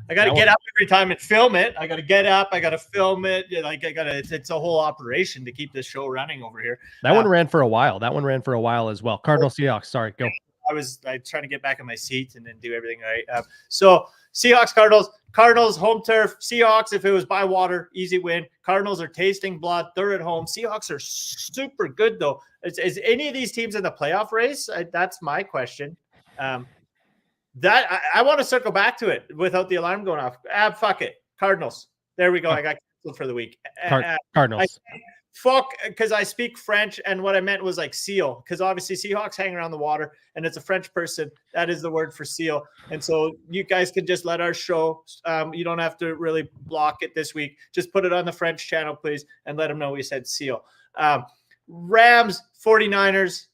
I got to get up every time and film it. I got to get up. I got to film it. Like it's a whole operation to keep this show running over here. That one ran for a while. That one ran for a while as well. Cardinals, Seahawks. Sorry, go. I was trying to get back in my seat and then do everything right. So Seahawks, Cardinals, home turf. Seahawks, if it was by water, easy win. Cardinals are tasting blood. They're at home. Seahawks are super good though. Is any of these teams in the playoff race? That's my question. That I want to circle back to it without the alarm going off. Fuck it. Cardinals. There we go. I got canceled for the week. Cardinals. Fuck, because I speak French, and what I meant was like seal, because obviously Seahawks hang around the water, and it's a French person. That is the word for seal. And so you guys can just let our show. You don't have to really block it this week. Just put it on the French channel, please, and let them know we said seal. Rams, 49ers.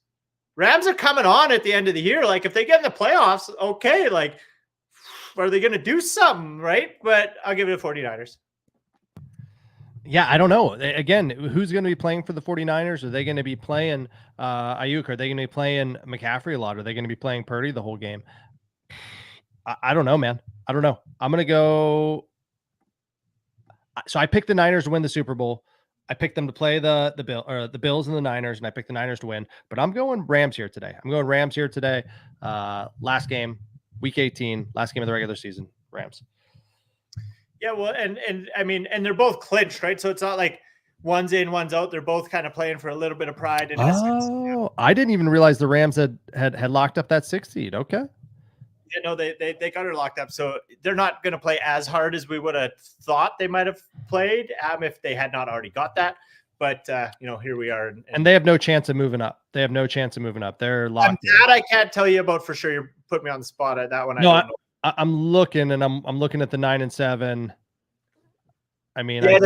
Rams are coming on at the end of the year. Like if they get in the playoffs, okay. Like, are they going to do something, right? But I'll give it to 49ers. Yeah, I don't know. Again, who's going to be playing for the 49ers? Are they going to be playing Ayuk? Are they going to be playing McCaffrey a lot? Are they going to be playing Purdy the whole game? I don't know, man. I don't know. I'm going to go. So I picked the Niners to win the Super Bowl. I picked them to play the Bills and the Niners, and I picked the Niners to win. But I'm going Rams here today. Last game, Week 18, last game of the regular season. Rams. Yeah, well, and I mean, and they're both clinched, right? So it's not like one's in, one's out. They're both kind of playing for a little bit of pride. I didn't even realize the Rams had locked up that 6th seed. Okay. You know, they got her locked up, so they're not going to play as hard as we would have thought they might have played if they had not already got that. But you know, here we are, and they have no chance of moving up. They have no chance of moving up. They're locked in. That I can't tell you about for sure. You put me on the spot at that one. No, I don't know. I'm looking, and I'm looking at the 9 and 7. I mean, no,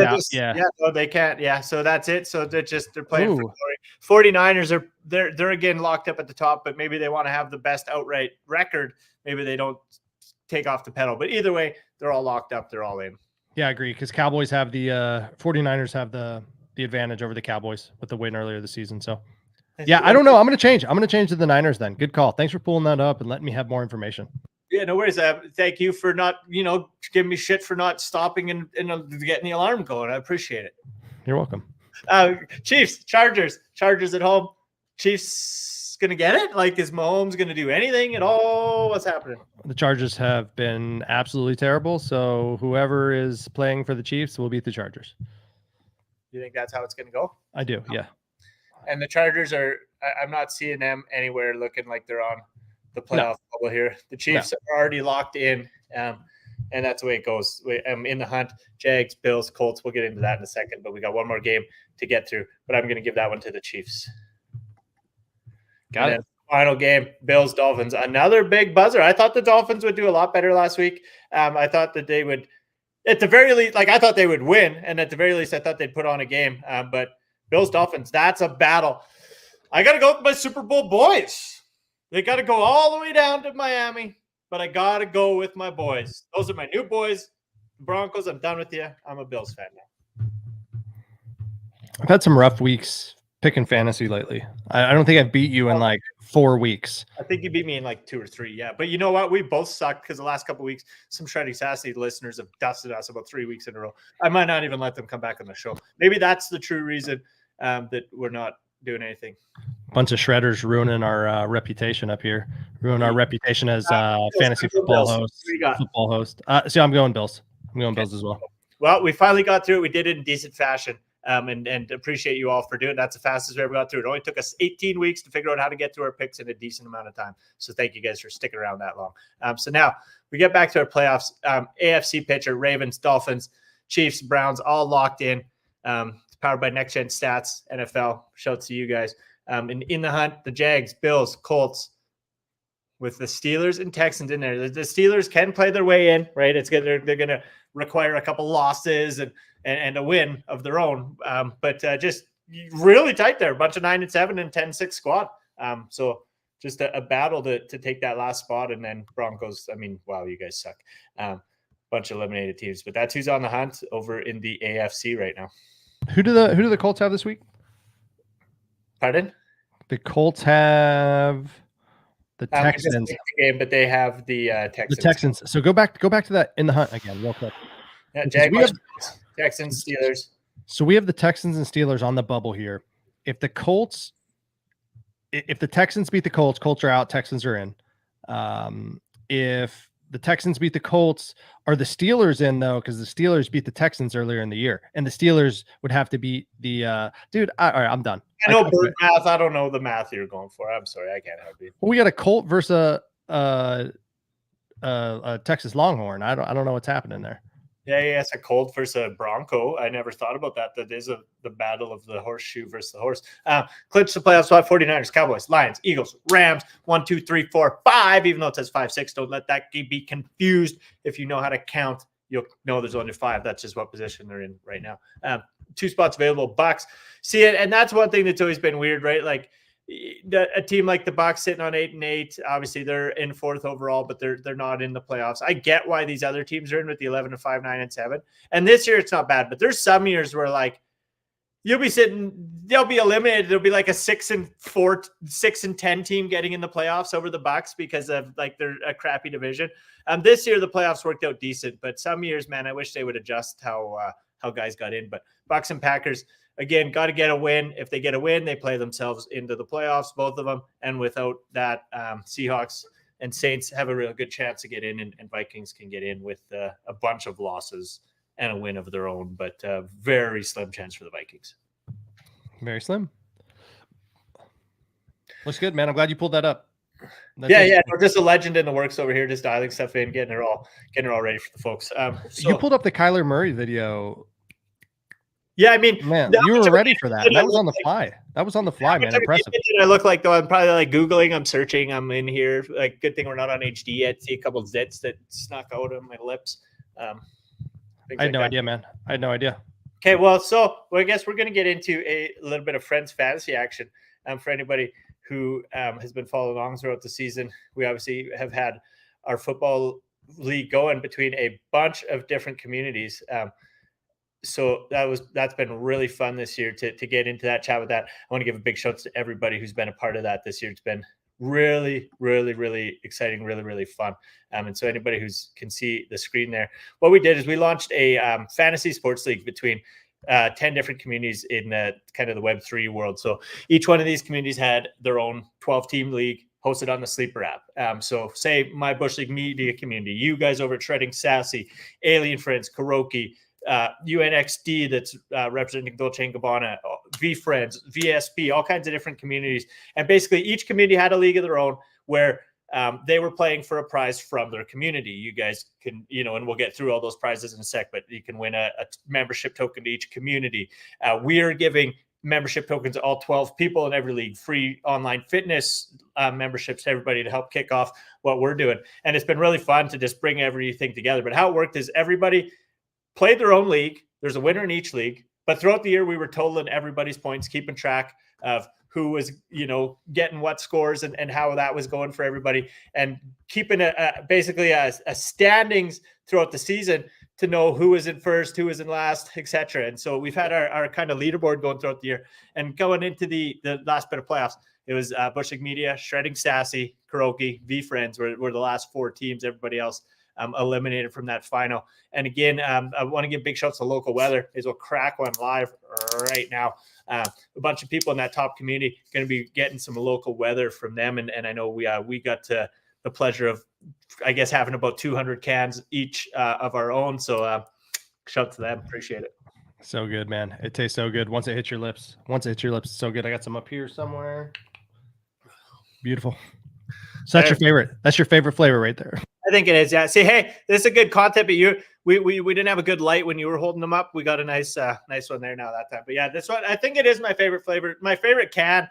they can't. Yeah, so that's it. So they're playing for glory. 49ers are they're again locked up at the top, but maybe they want to have the best outright record. Maybe they don't take off the pedal. But either way, they're all locked up. They're all in. Yeah, I agree. Because Cowboys have the 49ers have the advantage over the Cowboys with the win earlier this season. So yeah, I don't know. I'm going to change to the Niners then. Good call. Thanks for pulling that up and letting me have more information. Yeah, no worries. Thank you for not, giving me shit for not stopping and getting the alarm going. I appreciate it. You're welcome. Chiefs, Chargers at home. Chiefs gonna get it? Like, is Mahomes gonna do anything at all? What's happening? The Chargers have been absolutely terrible. So whoever is playing for the Chiefs will beat the Chargers. You think that's how it's gonna go? I do. Yeah. And the Chargers I'm not seeing them anywhere looking like they're on the playoff bubble here. The Chiefs are already locked in, and that's the way it goes. I'm in the hunt. Jags, Bills, Colts. We'll get into that in a second, but we got one more game to get through. But I'm going to give that one to the Chiefs. Got it. Final game, Bills, Dolphins. Another big buzzer. I thought the Dolphins would do a lot better last week. I thought that they would, at the very least, I thought they would win, and at the very least, I thought they'd put on a game. But Bills, Dolphins, that's a battle. I got to go with my Super Bowl boys. They got to go all the way down to Miami, but I got to go with my boys. Those are my new boys. Broncos, I'm done with you. I'm a Bills fan now. I've had some rough weeks picking fantasy lately. I don't think I've beat you in like 4 weeks. I think you beat me in like 2 or 3, yeah. But you know what? We both sucked because the last couple of weeks, some Shredding Sassy listeners have dusted us about 3 weeks in a row. I might not even let them come back on the show. Maybe that's the true reason that we're not doing anything. Bunch of shredders ruining our reputation up here. Ruin our reputation as fantasy football host. So I'm going Bills. I'm going Bills as well. Well, we finally got through it. We did it in decent fashion. And appreciate you all for doing it. That's the fastest we ever got through. It only took us 18 weeks to figure out how to get through our picks in a decent amount of time. So thank you guys for sticking around that long. So now we get back to our playoffs. AFC picture, Ravens, Dolphins, Chiefs, Browns, all locked in. Powered by Next Gen Stats, NFL. Shout out to you guys. And in the hunt, the Jags, Bills, Colts, with the Steelers and Texans in there. The Steelers can play their way in, right? They're going to require a couple losses and a win of their own. But just really tight there. A bunch of 9 and 7 and 10-6 squad. So just a battle to take that last spot. And then Broncos, I mean, wow, you guys suck. Bunch of eliminated teams. But that's who's on the hunt over in the AFC right now. Who do the Colts have this week? Pardon? The Colts have the Texans game, but they have the Texans. The Texans. So go back to that in the hunt again, real quick. Yeah, Jaguars, Texans, Steelers. So we have the Texans and Steelers on the bubble here. If the Texans beat the Colts, Colts are out, Texans are in. If the Texans beat the Colts, are the Steelers in though? Because the Steelers beat the Texans earlier in the year, and the Steelers would have to beat the dude. All right, I'm done. I know bird math. I don't know the math you're going for. I'm sorry, I can't help you. Well, we got a Colt versus a Texas Longhorn. I don't know what's happening there. Yeah, it's a Colt versus a Bronco. I never thought about that. That is the battle of the horseshoe versus the horse. Clinch the playoff spot: 49ers, Cowboys, Lions, Eagles, Rams. 1, 2, 3, 4, 5. Even though it says 5, 6, don't let that be confused. If you know how to count, you'll know there's only 5. That's just what position they're in right now. 2 spots available. Bucks. See it, and that's one thing that's always been weird, right? Like a team like the Bucks sitting on 8 and 8. Obviously, they're in 4th overall, but they're not in the playoffs. I get why these other teams are in with the 11 and 5, 9 and 7. And this year, it's not bad. But there's some years where like you'll be sitting, they'll be eliminated. There'll be like a 6 and 4, 6 and 10 team getting in the playoffs over the Bucks because of like they're a crappy division. This year, the playoffs worked out decent, but some years, man, I wish they would adjust how guys got in. But Bucks and Packers. Again, got to get a win. If they get a win, they play themselves into the playoffs, both of them. And without that, Seahawks and Saints have a real good chance to get in, and Vikings can get in with a bunch of losses and a win of their own, but very slim chance for the Vikings. Very slim. Looks good, man. I'm glad you pulled that up. Yeah. We're just a legend in the works over here, just dialing stuff in, getting it all ready for the folks. You pulled up the Kyler Murray video. Yeah, I mean, man, you were ready for that. That was on the fly. That was on the fly, man. Impressive. I look like, though, I'm probably like Googling, I'm searching, I'm in here. Like, good thing we're not on HD yet. See a couple of zits that snuck out of my lips. I had no idea, man. I had no idea. Okay, well, I guess we're going to get into a little bit of Friends fantasy action. For anybody who has been following along throughout the season, we obviously have had our football league going between a bunch of different communities. So that's been really fun this year to get into that, chat with that. I want to give a big shout out to everybody who's been a part of that this year. It's been really, really, really exciting, really, really fun. And so anybody can see the screen there, what we did is we launched a fantasy sports league between 10 different communities in kind of the Web3 world. So each one of these communities had their own 12-team league hosted on the Sleeper app. So say my Bushleague media community, you guys over at Shredding Sassy, Alien Friends, Kuroki, UNXD that's representing Dolce & Gabbana, V Friends, VSP, all kinds of different communities. And basically each community had a league of their own where they were playing for a prize from their community. You guys can, and we'll get through all those prizes in a sec, but you can win a membership token to each community. We are giving membership tokens to all 12 people in every league, free online fitness memberships to everybody to help kick off what we're doing. And it's been really fun to just bring everything together. But how it worked is everybody played their own league. There's a winner in each league, but throughout the year, we were totaling everybody's points, keeping track of who was, getting what scores and how that was going for everybody, and keeping basically a standings throughout the season to know who was in first, who was in last, etc. And so we've had our kind of leaderboard going throughout the year, and going into the last bit of playoffs, it was Bushleague Media, Shredding Sassy, Kuroki, V Friends were the last 4 teams. Everybody else eliminated from that final. And again, I want to give big shouts to Local Weather. We'll crack one live right now. A bunch of people in that top community going to be getting some local weather from them. And I know we got the pleasure of, I guess, having about 200 cans each of our own. So shout out to them. Appreciate it. So good, man. It tastes so good. Once it hits your lips, it's so good. I got some up here somewhere. Beautiful. So that's your favorite. That's your favorite flavor right there. I think it is. Yeah. See, hey, this is a good content, but we didn't have a good light when you were holding them up. We got a nice one there now that time. But yeah, this one, I think it is my favorite flavor. My favorite can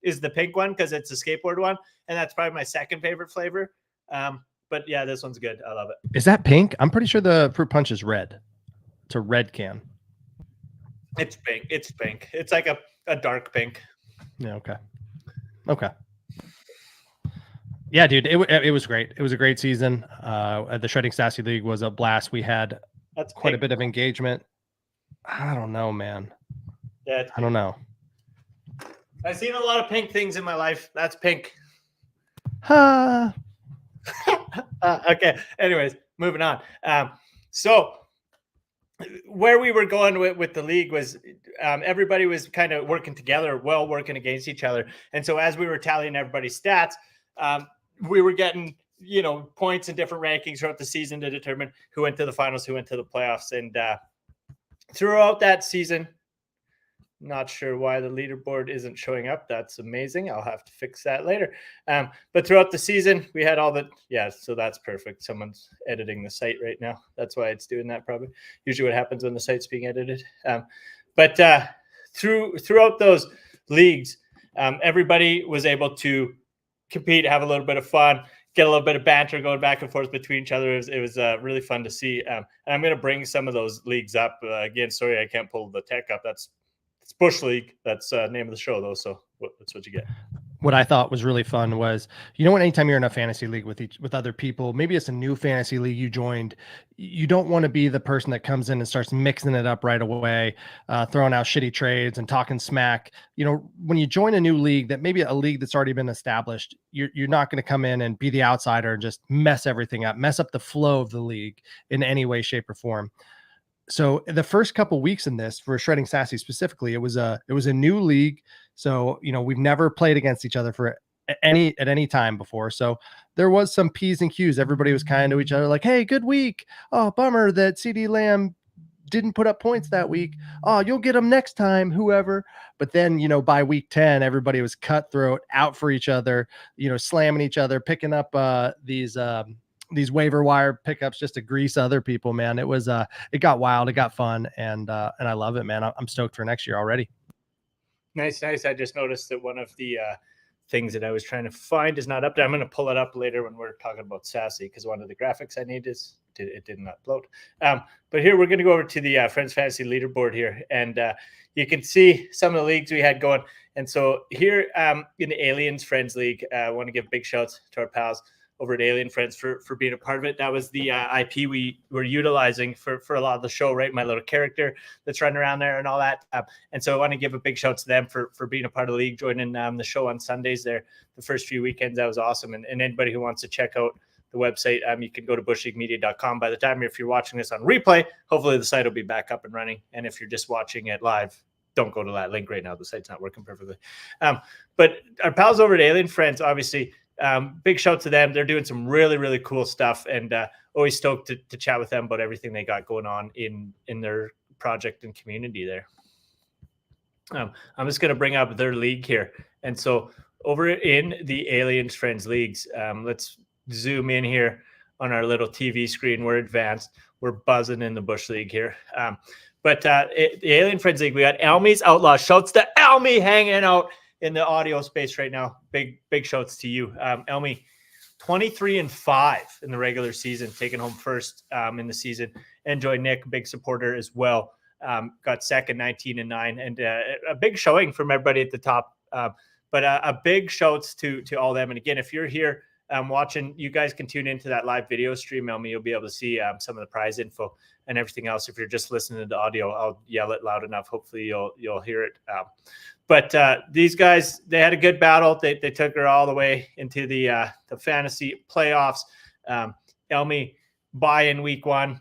is the pink one because it's a skateboard one, and that's probably my second favorite flavor. But yeah, this one's good. I love it. Is that pink? I'm pretty sure the fruit punch is red. It's a red can. It's pink. It's pink. It's like a dark pink. Yeah. Okay. Yeah, dude, it was great. It was a great season. The Shredding Sassy League was a blast. We had quite a bit of engagement. I don't know, man. Yeah, I don't know. I've seen a lot of pink things in my life. That's pink. Okay. Anyways, moving on. So where we were going with the league was everybody was kind of working together, working against each other. And so as we were tallying everybody's stats, we were getting, points in different rankings throughout the season to determine who went to the finals, who went to the playoffs. And throughout that season, not sure why the leaderboard isn't showing up. That's amazing. I'll have to fix that later. But throughout the season, we had all the, so that's perfect. Someone's editing the site right now. That's why it's doing that probably. Usually what happens when the site's being edited. But throughout those leagues, everybody was able to compete, have a little bit of fun, get a little bit of banter going back and forth between each other. It was really fun to see. And I'm going to bring some of those leagues up. Again, sorry, I can't pull the tech up. It's Bushleague. That's the name of the show, though. So that's what you get. What I thought was really fun was, when anytime you're in a fantasy league with other people, maybe it's a new fantasy league you joined, you don't want to be the person that comes in and starts mixing it up right away, throwing out shitty trades and talking smack. When you join a new league, that maybe a league that's already been established, you're not going to come in and be the outsider and just mess everything up, mess up the flow of the league in any way, shape, or form. So the first couple weeks in this, for Shredding Sassy specifically, it was a new league. So, we've never played against each other at any time before. So there was some P's and Q's. Everybody was kind to each other like, hey, good week. Oh, bummer that CD Lamb didn't put up points that week. Oh, you'll get them next time, whoever. But then, by week 10, everybody was cutthroat, out for each other, slamming each other, picking up these waiver wire pickups just to grease other people, man. It was it got wild, it got fun, and I love it, man. I'm stoked for next year already. Nice. I just noticed that one of the things that I was trying to find is not up there. I'm going to pull it up later when we're talking about Sassy, because one of the graphics I need it did not upload. But here we're going to go over to the Friends Fantasy leaderboard here, and you can see some of the leagues we had going. And so here in the Aliens Friends League, I want to give big shouts to our pals over at Alien Friends for being a part of it. That was the IP we were utilizing for a lot of the show, right? My little character that's running around there and all that. And so I want to give a big shout to them for being a part of the league, joining the show on Sundays there. The first few weekends, that was awesome. And anybody who wants to check out the website, you can go to bushleaguemedia.com. By the time if you're watching this on replay, hopefully the site will be back up and running. And if you're just watching it live, don't go to that link right now. The site's not working perfectly. But our pals over at Alien Friends, obviously, big shout to them. They're doing some really, really cool stuff, and always stoked to chat with them about everything they got going on in their project and community there. I'm just going to bring up their league here. And so over in the Aliens Friends Leagues, let's zoom in here on our little TV screen. We're advanced. We're buzzing in the Bush League here. But the Alien Friends League, we got Elmy's Outlaws. Shouts to Elmy hanging out in the audio space right now. Big shouts to you. Elmy, 23-5 in the regular season, taking home first in the season. Enjoy Nick, big supporter as well. Got second, 19-9, and a big showing from everybody at the top. But a big shouts to all them. And again, if you're here watching, you guys can tune into that live video stream, Elmy. You'll be able to see some of the prize info and everything else. If you're just listening to the audio, I'll yell it loud enough. Hopefully you'll hear it. But these guys, they had a good battle. They took her all the way into the fantasy playoffs. Elmy in week 1,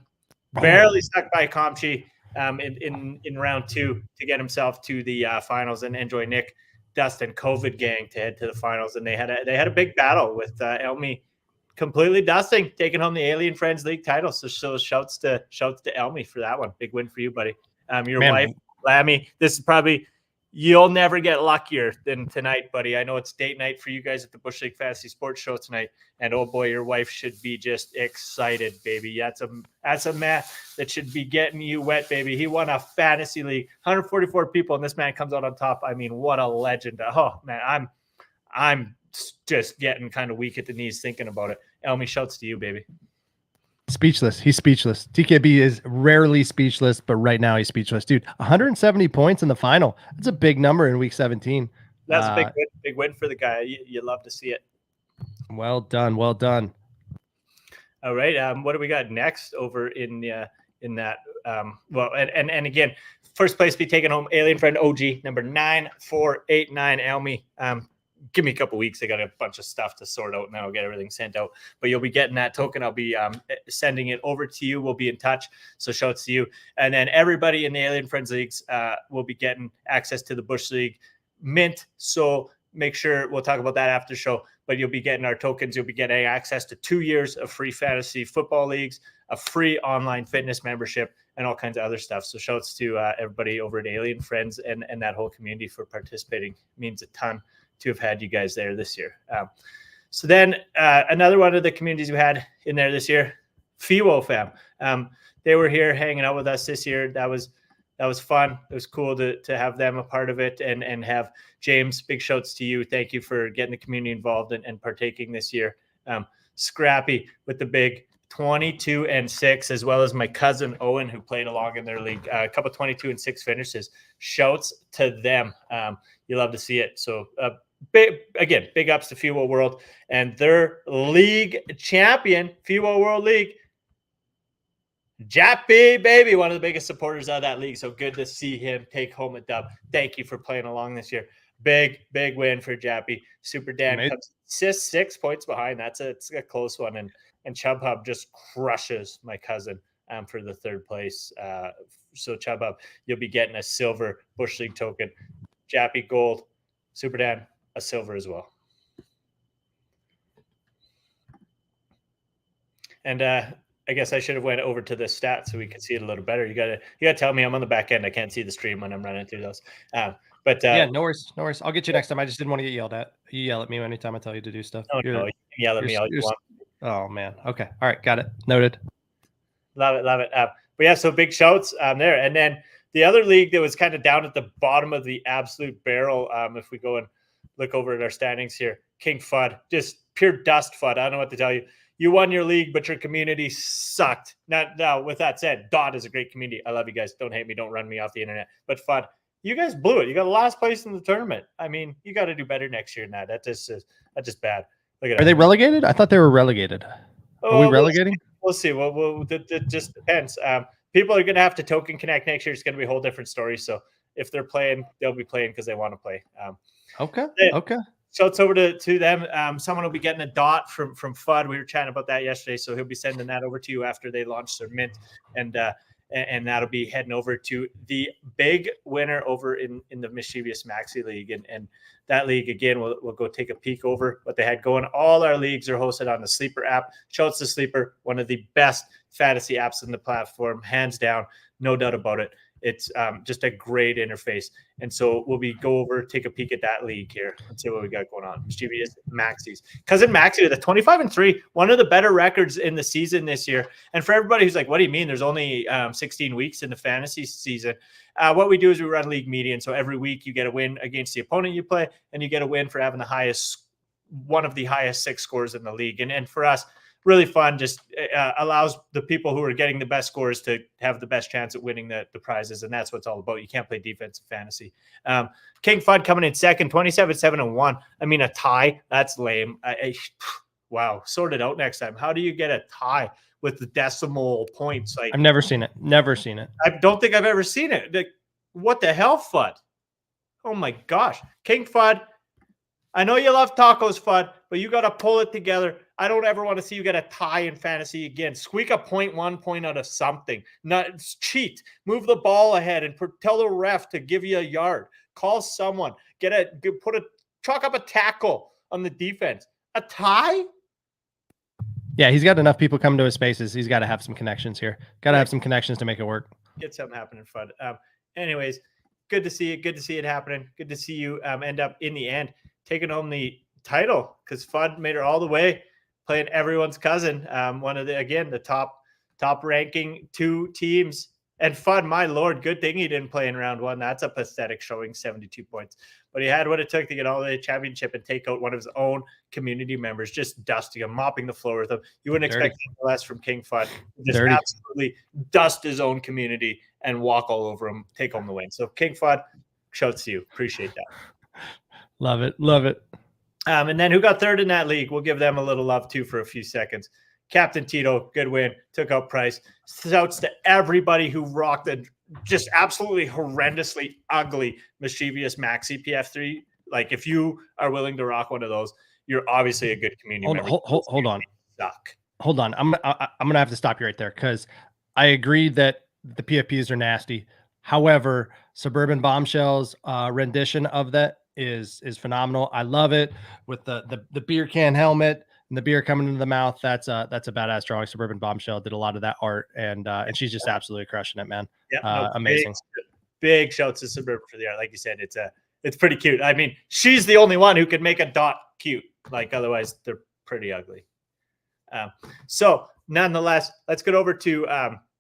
barely stuck by Comchi in round 2 to get himself to the finals, and enjoy Nick, Dustin, COVID gang to head to the finals. And they had a big battle with Elmy completely dusting, taking home the Alien Friends League title. So shouts to Elmy for that one. Big win for you, buddy. Your wife, Lammy. This is probably. You'll never get luckier than tonight, buddy. I know it's date night for you guys at the Bushleague Fantasy Sports Show tonight, and oh boy, your wife should be just excited, baby. That's a man that should be getting you wet, baby. He won a fantasy league, 144 people, and this man comes out on top. I mean, what a legend! Oh man, I'm just getting kind of weak at the knees thinking about it. Elmy, shouts to you, baby. Speechless. He's speechless. TKB is rarely speechless, but right now he's speechless. Dude, 170 points in the final. That's a big number in week 17. That's a big win for the guy. You love to see it. Well done. Well done. All right. What do we got next over in that? And again, first place be taken home, Alien Friend OG, number 9489, Elmy. Give me a couple weeks. I got a bunch of stuff to sort out, and then I'll get everything sent out. But you'll be getting that token. I'll be sending it over to you. We'll be in touch. So shouts to you. And then everybody in the Alien Friends Leagues will be getting access to the Bush League Mint. So make sure we'll talk about that after show. But you'll be getting our tokens. You'll be getting access to 2 years of free fantasy football leagues, a free online fitness membership, and all kinds of other stuff. So shouts to everybody over at Alien Friends and that whole community for participating. It means a ton to have had you guys there this year. So then another one of the communities we had in there this year, FIWO fam. They were here hanging out with us this year. That was fun. It was cool to have them a part of it and have James, big shouts to you. Thank you for getting the community involved and partaking this year. Scrappy with the big 22-6, as well as my cousin Owen, who played along in their league, a couple 22-6 finishes. Shouts to them. You love to see it. So big ups to FIWO World and their league champion, FIWO World League, Jappy, baby, one of the biggest supporters of that league. So good to see him take home a dub. Thank you for playing along this year. Big win for Jappy. Super Dan comes 6 points behind. It's a close one. And Chubb Hub just crushes my cousin for the third place. So Chubb Hub, you'll be getting a silver Bush League token. Jappy gold, Super Dan a silver as well. And I guess I should have went over to the stats so we could see it a little better. You gotta tell me I'm on the back end. I can't see the stream when I'm running through those. Yeah, no worries. I'll get you next time. I just didn't want to get yelled at. You yell at me anytime I tell you to do stuff. No, you can yell at me all you want. Oh man. Okay. All right. Got it. Noted. Love it. But yeah, so big shouts there. And then the other league that was kind of down at the bottom of the absolute barrel, if we go and look over at our standings here, King Fud, just pure dust Fud. I don't know what to tell you. You won your league, but your community sucked. Now, with that said, Dot is a great community. I love you guys. Don't hate me. Don't run me off the internet. But Fud, you guys blew it. You got last place in the tournament. I mean, you got to do better next year than that. That's just bad. Look at Are they relegated? I thought they were relegated. Are we relegating? We'll see. Well, it just depends. People are going to have to token connect next year. It's going to be a whole different story. So if they're playing, they'll be playing because they want to play. Okay. Shouts over to them. Someone will be getting a dot from FUD. We were chatting about that yesterday, so he'll be sending that over to you after they launch their mint, and that'll be heading over to the big winner over in the Mischievous Maxi League, and that league again. We'll go take a peek over what they had going. All our leagues are hosted on the Sleeper app. Shouts to Sleeper, one of the best fantasy apps in the platform, hands down, no doubt about it. It's just a great interface. And so we'll go over, take a peek at that league here and see what we got going on. Mischievous Maxis. Cousin Maxi, the 25-3, one of the better records in the season this year. And for everybody who's like, what do you mean? There's only 16 weeks in the fantasy season. What we do is we run league median. So every week you get a win against the opponent you play, and you get a win for having one of the highest 6 scores in the league. And for us, really fun, just allows the people who are getting the best scores to have the best chance at winning the prizes, and that's what it's all about. You can't play defensive fantasy. King Fud coming in second, 27-7-1. I mean, a tie, that's lame. Wow, sort it out next time. How do you get a tie with the decimal points? Like, I've never seen it. I don't think I've ever seen it. Like, what the hell, Fud? Oh my gosh. King Fud, I know you love tacos, Fud, but you got to pull it together. I don't ever want to see you get a tie in fantasy again. Squeak a 0.1 point out of something. Not cheat. Move the ball ahead and tell the ref to give you a yard. Call someone. Chalk up a tackle on the defense. A tie? Yeah, he's got enough people coming to his spaces. He's got to have some connections here. Got to have some connections to make it work. Get something happening, Fud. Anyways, good to see it. Good to see it happening. Good to see you end up in the end taking home the title, because Fud made it all the way, playing everyone's cousin. One of the top ranking 2 teams. And Fud, my Lord, good thing he didn't play in round 1. That's a pathetic showing, 72 points. But he had what it took to get all the way to the championship and take out one of his own community members, just dusting him, mopping the floor with him. You wouldn't expect anything less from King Fud. Just absolutely dust his own community and walk all over him, take home the win. So King Fud, shouts to you. Appreciate that. Love it. And then who got third in that league? We'll give them a little love too for a few seconds. Captain Tito, good win, took out Price. Shouts to everybody who rocked the just absolutely horrendously ugly Mischievous Maxi PF3. Like, if you are willing to rock one of those, you're obviously a good community member. Hold on. Hold on. I'm gonna have to stop you right there, because I agree that the PFPs are nasty. However, Suburban Bombshells rendition of that is phenomenal. I love it, with the beer can helmet and the beer coming into the mouth. That's a badass drawing. Suburban Bombshell did a lot of that art, and she's just absolutely crushing it, man. Yeah, amazing. Big shouts to Suburban for the art. Like you said, it's pretty cute. I mean, she's the only one who could make a dot cute. Like, otherwise they're pretty ugly. So nonetheless, let's get over to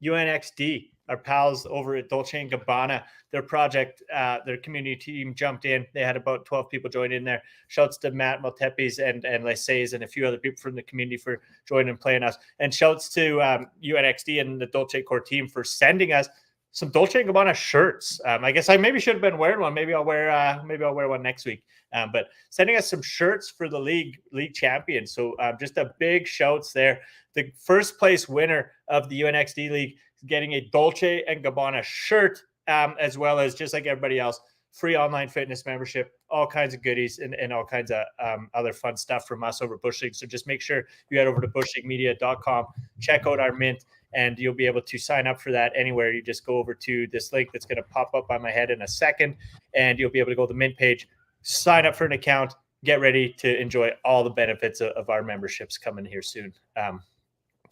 UNXD. Our pals over at Dolce & Gabbana, their project, their community team jumped in. They had about 12 people join in there. Shouts to Matt Maltepes and Lesays and a few other people from the community for joining and playing us. And shouts to UNXD and the Dolce Core team for sending us some Dolce & Gabbana shirts. I guess I maybe should have been wearing one. Maybe I'll wear one next week. But sending us some shirts for the league champions. So just a big shouts there. The first place winner of the UNXD league getting a Dolce & Gabbana shirt, as well as, just like everybody else, free online fitness membership, all kinds of goodies and all kinds of other fun stuff from us over Bushleague. So just make sure you head over to bushleaguemedia.com, check out our mint, and you'll be able to sign up for that anywhere. You just go over to this link that's going to pop up on my head in a second, and you'll be able to go to the mint page, sign up for an account, get ready to enjoy all the benefits of our memberships coming here soon.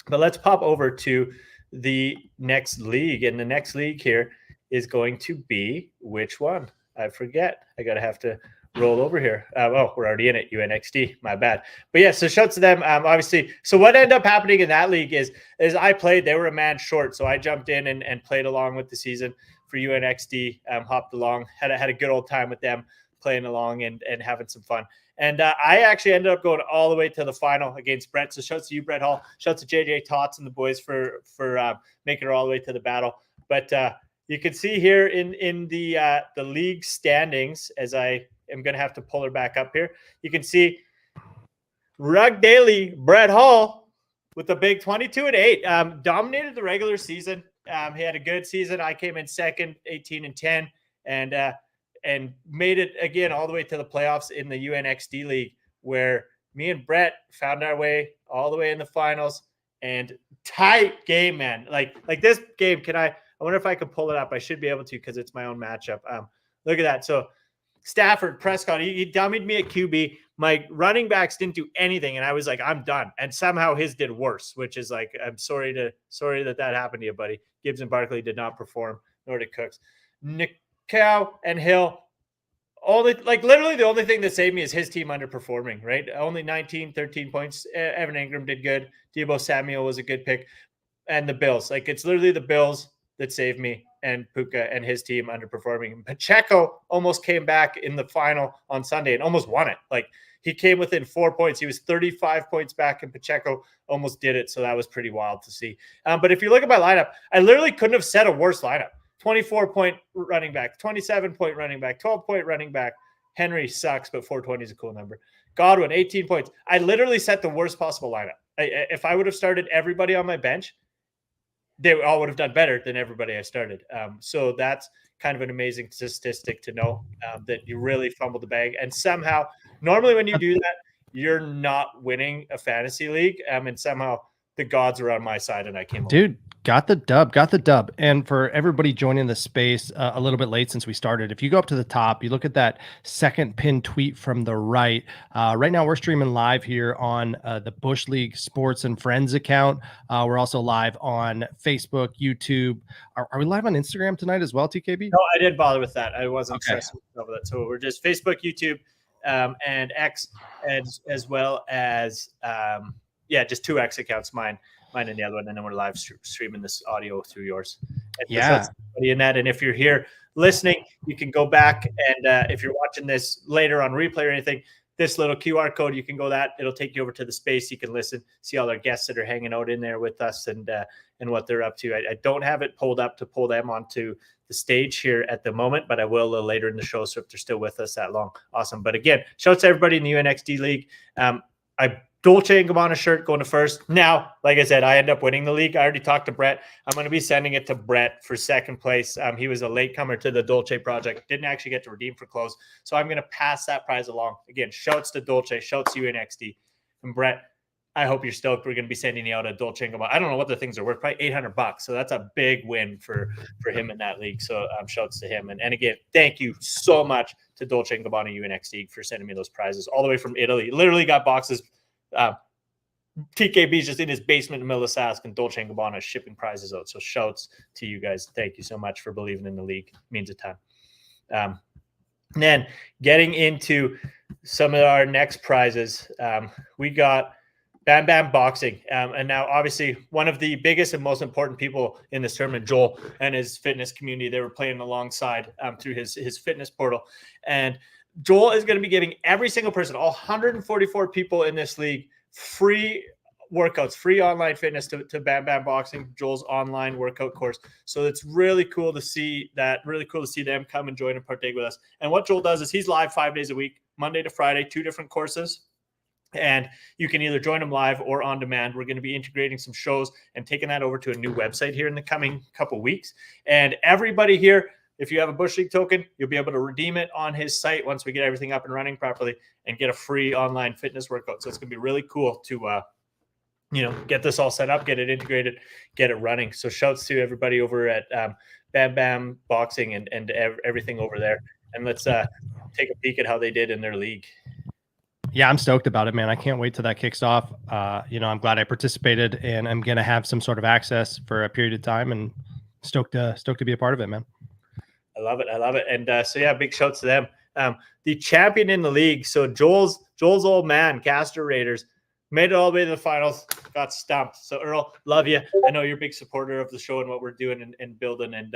But let's pop over to the next league. And the next league here is going to be which one? I forget. I gotta have to roll over here. Oh, we're already in it. UNXT. My bad. But yeah, so shouts to them. Obviously. So what ended up happening in that league is I played. They were a man short, so I jumped in and played along with the season for UNXT. Hopped along. Had a good old time with them, playing along and having some fun. And I actually ended up going all the way to the final against Brett. So shouts to you, Brett Hall. Shouts to JJ Tots and the boys for making it all the way to the battle. But you can see here in the league standings, as I am going to have to pull her back up here, you can see Rug Daily, Brett Hall with a big 22-8. Dominated the regular season. He had a good season. I came in second, 18-10, and made it again all the way to the playoffs in the UNXT league, where me and Brett found our way all the way in the finals. And tight game, man. Like this game, I wonder if I can pull it up. I should be able to because it's my own matchup. Look at that. So Stafford, Prescott, he dummied me at QB. My running backs didn't do anything, and I was like, I'm done. And somehow his did worse, which is like, I'm sorry that happened to you, buddy. Gibbs and Barkley did not perform, nor did Cooks. Nick Cow and Hill, literally the only thing that saved me is his team underperforming, right? Only 13 points. Evan Ingram did good. Deebo Samuel was a good pick. And the Bills. Like, it's literally the Bills that saved me, and Puka and his team underperforming. Pacheco almost came back in the final on Sunday and almost won it. Like, he came within 4 points. He was 35 points back, and Pacheco almost did it. So that was pretty wild to see. But if you look at my lineup, I literally couldn't have set a worse lineup. 24-point running back, 27-point running back, 12-point running back. Henry sucks, but 420 is a cool number. Godwin, 18 points. I literally set the worst possible lineup. If I would have started everybody on my bench, they all would have done better than everybody I started. So that's kind of an amazing statistic to know, that you really fumbled the bag. And somehow, normally when you do that, you're not winning a fantasy league. And somehow the gods were on my side, and I came Dude, got the dub. And for everybody joining the space a little bit late since we started, if you go up to the top, you look at that second pinned tweet from the right. Right now we're streaming live here on the Bushleague Sports and Friends account. We're also live on Facebook, YouTube. Are we live on Instagram tonight as well, TKB? No, I didn't bother with that. I wasn't stressed over that. So we're just Facebook, YouTube, and X, as well as just 2 X accounts, mine and the other one, and then we're live streaming this audio through yours. And in that, and if you're here listening, you can go back, and if you're watching this later on replay or anything, this little QR code, you can go that. It'll take you over to the space. You can listen, see all our guests that are hanging out in there with us, and what they're up to. I don't have it pulled up to pull them onto the stage here at the moment, but I will a little later in the show. So if they're still with us that long, awesome. But again, shout out to everybody in the UNXT league. Dolce & Gabbana shirt going to first. Now, like I said, I end up winning the league. I already talked to Brett. I'm going to be sending it to Brett for second place. He was a latecomer to the Dolce project. Didn't actually get to redeem for clothes. So I'm going to pass that prize along. Again, shouts to Dolce, shouts to UNXT. And Brett, I hope you're stoked. We're going to be sending you out a Dolce & Gabbana. I don't know what the things are worth, probably $800. So that's a big win for him in that league. So shouts to him. And again, thank you so much to Dolce & Gabbana UNXT for sending me those prizes all the way from Italy. Literally got boxes. TKB's just in his basement in the middle of Sask, and Dolce & Gabbana is shipping prizes out. So shouts to you guys. Thank you so much for believing in the league. It means a ton. And then getting into some of our next prizes, we got Bam Bam Boxing. And now, obviously, one of the biggest and most important people in this tournament, Joel, and his fitness community, they were playing alongside through his fitness portal. And Joel is going to be giving every single person, all 144 people in this league, free workouts, free online fitness to Bam Bam Boxing, Joel's online workout course. So it's really cool to see that, really cool to see them come and join and partake with us. And what Joel does is he's live 5 days a week, Monday to Friday, 2 different courses. And you can either join them live or on demand. We're going to be integrating some shows and taking that over to a new website here in the coming couple weeks. And everybody here, if you have a Bushleague token, you'll be able to redeem it on his site once we get everything up and running properly and get a free online fitness workout. So it's going to be really cool to, get this all set up, get it integrated, get it running. So shouts to everybody over at Bam Bam Boxing and everything over there. And let's take a peek at how they did in their league. Yeah, I'm stoked about it, man. I can't wait till that kicks off. I'm glad I participated, and I'm gonna have some sort of access for a period of time, and stoked to be a part of it, man. I love it. And so yeah, big shouts to them. The champion in the league. So Joel's old man, Caster Raiders, made it all the way to the finals, got stumped. So Earl, love you. I know you're a big supporter of the show and what we're doing and building. And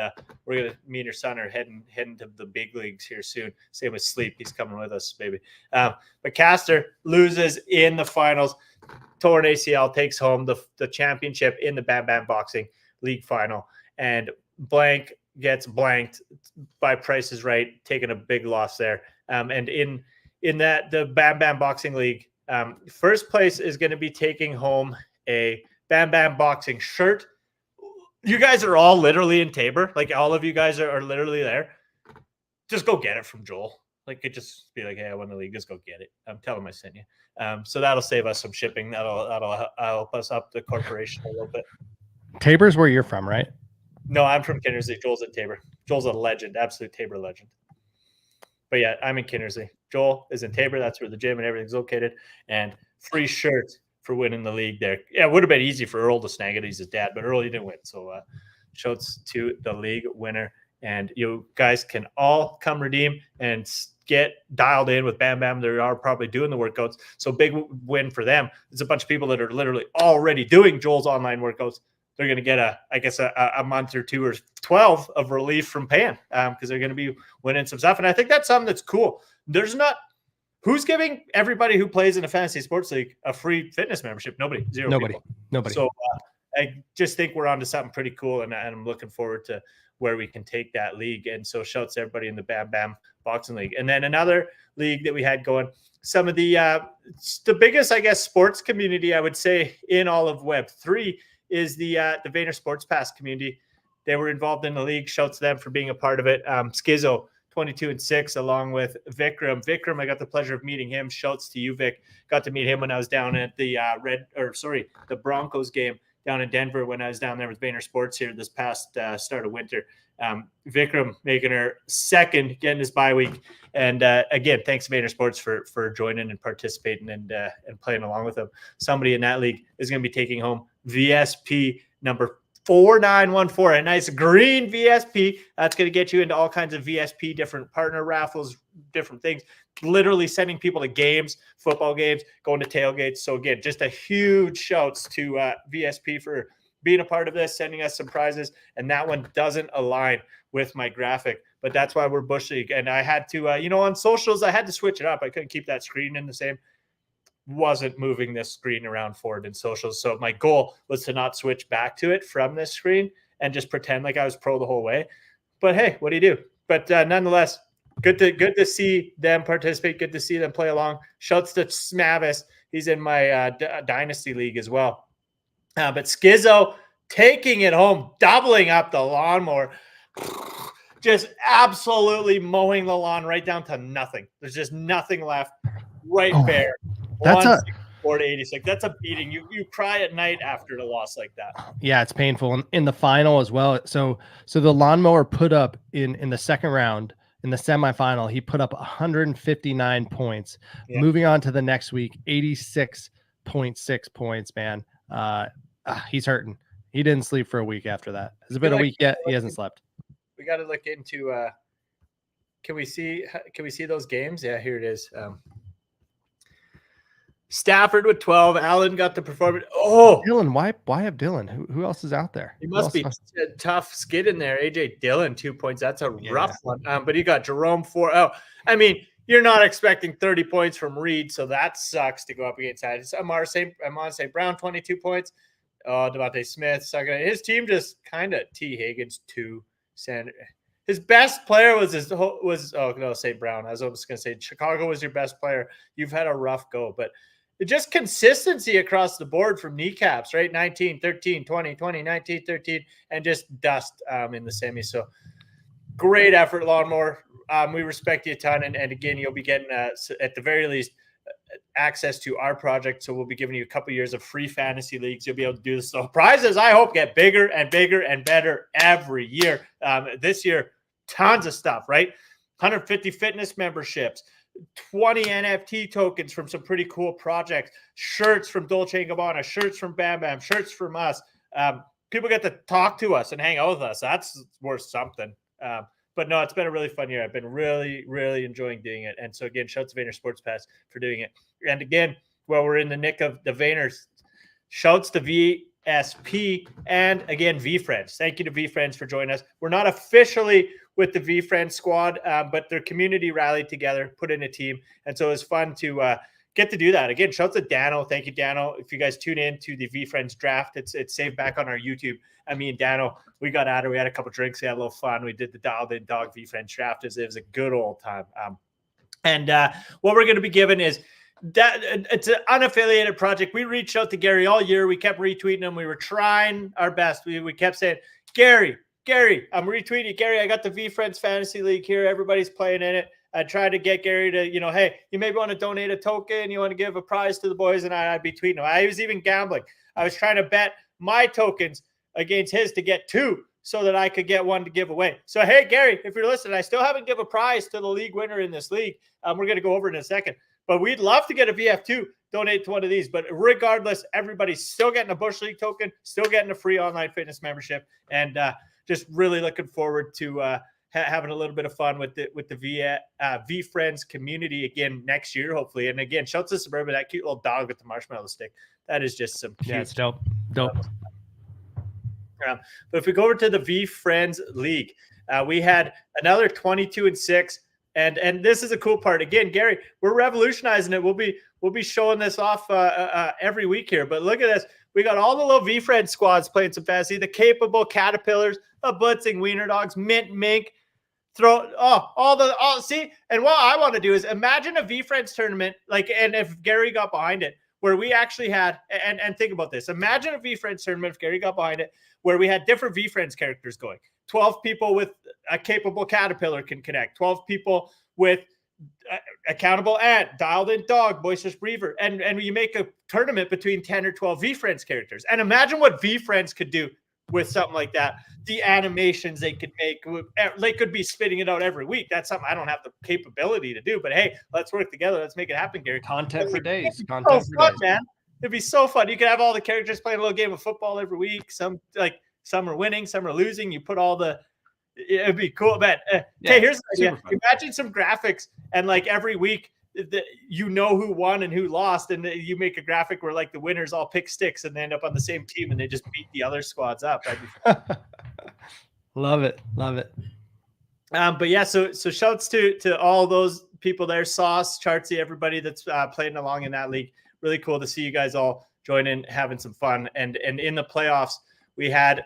me and your son are heading to the big leagues here soon. Same with Sleep. He's coming with us, baby. But Caster loses in the finals. Torn ACL, takes home the championship in the Bam Bam Boxing League final. And Blank gets blanked by Price is Right, taking a big loss there. And in that, the Bam Bam Boxing League, first place is going to be taking home a Bam Bam Boxing shirt. You guys are all literally in Tabor. Like, all of you guys are literally there. Just go get it from Joel. Like, it just be like, hey, I won the league. Just go get it. Tell him I sent you. So that'll save us some shipping. That'll help us up the corporation a little bit. Tabor's where you're from, right? No, I'm from Kinnersley. Joel's at Tabor. Joel's a legend, absolute Tabor legend. But yeah, I'm in Kinnersley. Joel is in Tabor. That's where the gym and everything's located. And free shirt for winning the league there. Yeah, it would have been easy for Earl to snag it. He's his dad, but Earl, he didn't win. So shouts to the league winner. And you guys can all come redeem and get dialed in with Bam Bam. They are probably doing the workouts. So big win for them. There's a bunch of people that are literally already doing Joel's online workouts. They're going to get a month or 2 or 12 of relief from paying because they're going to be winning some stuff. And I think that's something that's cool. There's not who's giving everybody who plays in a fantasy sports league a free fitness membership. Nobody. So I just think we're onto something pretty cool, and I'm looking forward to where we can take that league. And so shouts to everybody in the Bam Bam Boxing League. And then another league that we had going, some of the biggest, I guess, sports community, I would say, in all of Web3 is the Vayner Sports Pass community. They were involved in the league. Shouts to them for being a part of it. Skizzo, 22-6, along with Vikram. Vikram, I got the pleasure of meeting him. Shouts to you, Vic. Got to meet him when I was down at the the Broncos game down in Denver when I was down there with Vayner Sports here this past start of winter. Vikram making her second, getting his bye week. And again, thanks to Vayner Sports for joining and participating and playing along with them. Somebody in that league is going to be taking home VSP number 4914, a nice green VSP. That's going to get you into all kinds of VSP, different partner raffles, different things, literally sending people to games, football games, going to tailgates. So again, just a huge shouts to VSP for being a part of this, sending us some prizes. And that one doesn't align with my graphic, but that's why we're Bushleague. And I had to, on socials, I had to switch it up. I couldn't keep that screen in the same. Wasn't moving this screen around forward in socials. So my goal was to not switch back to it from this screen and just pretend like I was pro the whole way. But hey, what do you do? But nonetheless, good to see them participate. Good to see them play along. Shouts to Smavis. He's in my Dynasty League as well. But Skizzo taking it home, doubling up the lawnmower. Just absolutely mowing the lawn right down to nothing. There's just nothing left. Right bare. That's 164 to 86. That's a beating. You cry at night after a loss like that. Yeah, it's painful. And in the final as well. So the lawnmower put up in the second round, in the semifinal, he put up 159 points. Yeah. Moving on to the next week, 86.6 points, man. He's hurting. He didn't sleep for a week after that. Has it been a week yet? He hasn't slept. We got to look into can we see those games? Yeah, here it is. Stafford with 12. Allen got the performance. Oh, Dylan, why have Dylan? Who else is out there? He must be a tough skid in there. AJ Dillon, 2 points. That's a rough one. But he got Jerome 4. Oh, I mean, you're not expecting 30 points from Reed, so that sucks to go up against that. Amon St. Brown, 22 points. Devontae Smith, second. His team just kind of T. Higgins, 2. Sanders. His best player was St. Brown. I was going to say Chicago was your best player. You've had a rough go, but just consistency across the board from kneecaps, right? 19, 13, 20, 20, 19, 13, and just dust in the semi. So great effort, Lawnmower. We respect you a ton. And again, you'll be getting, at the very least, access to our project. So we'll be giving you a couple years of free fantasy leagues. You'll be able to do this. So prizes, I hope, get bigger and bigger and better every year. This year, tons of stuff, right? 150 fitness memberships, 20 NFT tokens from some pretty cool projects, shirts from Dolce & Gabbana, shirts from Bam Bam, shirts from us. People get to talk to us and hang out with us. That's worth something. But no, it's been a really fun year. I've been really, really enjoying doing it. And so again, shouts to Vayner Sports Pass for doing it. And again, while we're in the nick of the Vayners, shouts to VSP and again, VFriends. Thank you to VFriends for joining us. We're not officially with the VFriends squad, but their community rallied together, put in a team. And so it was fun to get to do that. Again, shouts to Dano. Thank you, Dano. If you guys tune in to the VFriends draft, it's saved back on our YouTube. Me and Dano, we got at it. We had a couple drinks. We had a little fun. We did the Dialed In Dog VFriends draft. It was a good old time. And what we're going to be given is that it's an unaffiliated project. We reached out to Gary all year. We kept retweeting him. We were trying our best. We kept saying, Gary, I'm retweeting you. Gary, I got the VFriends Fantasy League here. Everybody's playing in it. I tried to get Gary to, hey, you maybe want to donate a token. You want to give a prize to the boys, and I'd be tweeting him. I was even gambling. I was trying to bet my tokens against his to get 2 so that I could get 1 to give away. So, hey, Gary, if you're listening, I still haven't given a prize to the league winner in this league. We're going to go over it in a second. But we'd love to get a VF2, donate to one of these. But regardless, everybody's still getting a Bushleague token, still getting a free online fitness membership, and just really looking forward to having a little bit of fun with the VFriends community again next year, hopefully. And again, shouts to Suburban, that cute little dog with the marshmallow stick. That is just some cute. Yeah, it's dope. But if we go over to the VFriends League, we had another 22-6, and this is a cool part. Again, Gary, we're revolutionizing it. We'll be showing this off every week here. But look at this. We got all the little VFriends squads playing some fantasy. The capable Caterpillars, the blitzing Wiener Dogs, Mint Mink. See, and what I want to do is imagine a VFriends tournament, and if Gary got behind it, where we actually had, and think about this, imagine a VFriends tournament if Gary got behind it, where we had different VFriends characters going. 12 people with a capable Caterpillar can connect. 12 people with accountable ant, dialed in dog, boisterous beaver, and you make a tournament between 10 or 12 VFriends characters. And imagine what VFriends could do with something like that. The animations they could make, they could be spitting it out every week. That's something I don't have the capability to do, but hey, let's work together. Let's make it happen, Gary. Content for days. Man. It'd be so fun. You could have all the characters playing a little game of football every week. Some are winning, some are losing. You put it'd be cool, man. Hey, here's the idea. Imagine some graphics, and every week, who won and who lost, and you make a graphic where the winners all pick sticks and they end up on the same team and they just beat the other squads up. That'd be fun. Love it. But yeah, so shouts to all those people there, Sauce, Chartsy, everybody that's playing along in that league. Really cool to see you guys all join in, having some fun. And in the playoffs, we had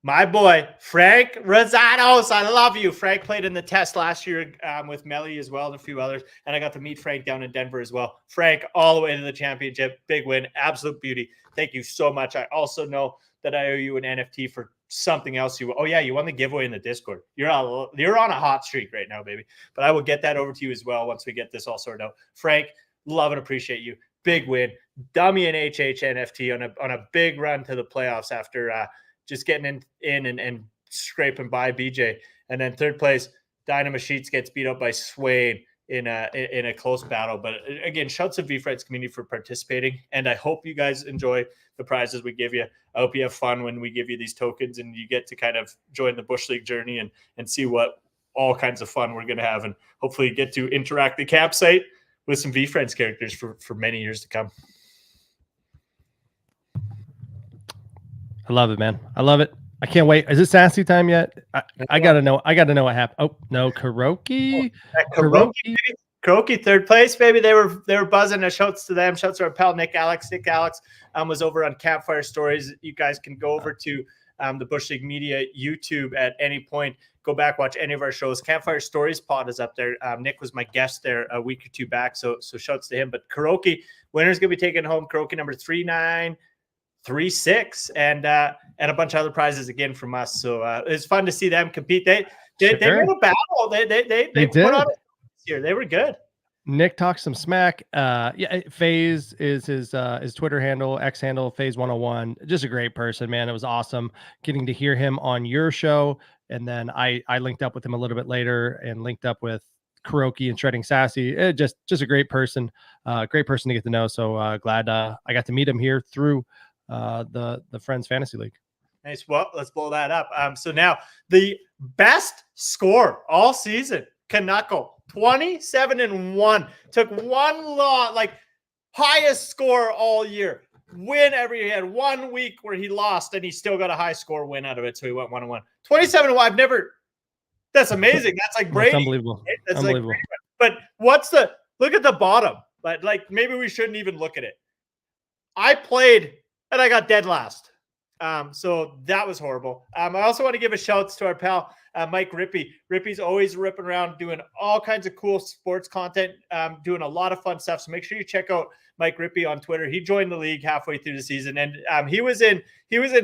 my boy, Frank Rosados. I love you. Frank played in the test last year with Melly as well and a few others. And I got to meet Frank down in Denver as well. Frank, all the way to the championship. Big win. Absolute beauty. Thank you so much. I also know that I owe you an NFT for something else. You won the giveaway in the Discord. You're on a hot streak right now, baby. But I will get that over to you as well once we get this all sorted out. Frank, love and appreciate you. Big win. Dummy and HH NFT on a big run to the playoffs after just getting in and scraping by BJ. And then third place, Dynamo Sheets gets beat up by Swain in a close battle. But again, shouts to VFriends community for participating. And I hope you guys enjoy the prizes we give you. I hope you have fun when we give you these tokens and you get to kind of join the Bush League journey and see what all kinds of fun we're going to have. And hopefully get to interact the campsite with some VFriends characters for many years to come. I love it, man. I love it. I can't wait. Is it sassy time yet? I gotta know. I gotta know what happened. Oh no, Kuroki. Kuroki, third place, baby. They were buzzing. Shouts to them. Shouts to our pal Nick Alex. Nick Alex was over on Campfire Stories. You guys can go over to the Bush League Media YouTube at any point. Go back, watch any of our shows. Campfire Stories pod is up there. Nick was my guest there a week or two back, so shouts to him. But Kuroki, winner's gonna be taking home Kuroki number 3936 and a bunch of other prizes again from us. So it's fun to see them compete. They made a battle. They did. Put on this year. They were good. Nick talks some smack. FaZe is his Twitter handle, X handle, FaZe 101. Just a great person, man. It was awesome getting to hear him on your show. And then I linked up with him a little bit later and linked up with Kuroki and Shredding Sassy. Just a great person to get to know. So glad I got to meet him here through the Friends Fantasy League. Nice. Well, let's blow that up. So now the best score all season, Kanako, 27-1. Took one loss, like highest score all year. Win he had 1 week where he lost and he still got a high score win out of it. So he went 1-1. 27-1. That's amazing. That's like Brady. That's unbelievable. Right? That's unbelievable. Like, but look at the bottom. But like maybe we shouldn't even look at it. I played and I got dead last. So that was horrible. I also want to give a shout out to our pal, Mike Rippey. Rippey's always ripping around doing all kinds of cool sports content, doing a lot of fun stuff. So make sure you check out Mike Rippey on Twitter. He joined the league halfway through the season, and he was in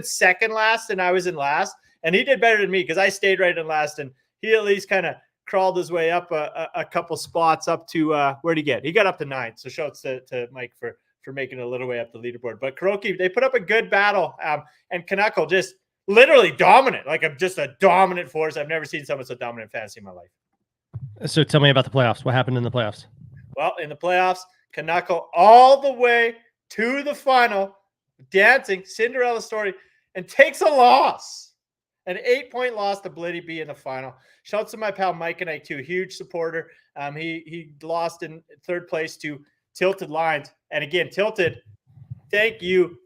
second last, and I was in last, and he did better than me because I stayed right in last, and he at least kind of crawled his way up a couple spots up to where'd he get? He got up to 9th. So shouts to Mike for making a little way up the leaderboard. But Kuroki, they put up a good battle, and Kanako just literally dominant, just a dominant force. I've never seen someone so dominant in fantasy in my life. So tell me about the playoffs. What happened in the playoffs? Well, in the playoffs, Kanako all the way to the final, dancing, Cinderella story, and takes a loss. An 8-point loss to Blitty B in the final. Shouts to my pal Mike and I too, huge supporter. He lost in third place to Tilted Lines. And again, Tilted, thank you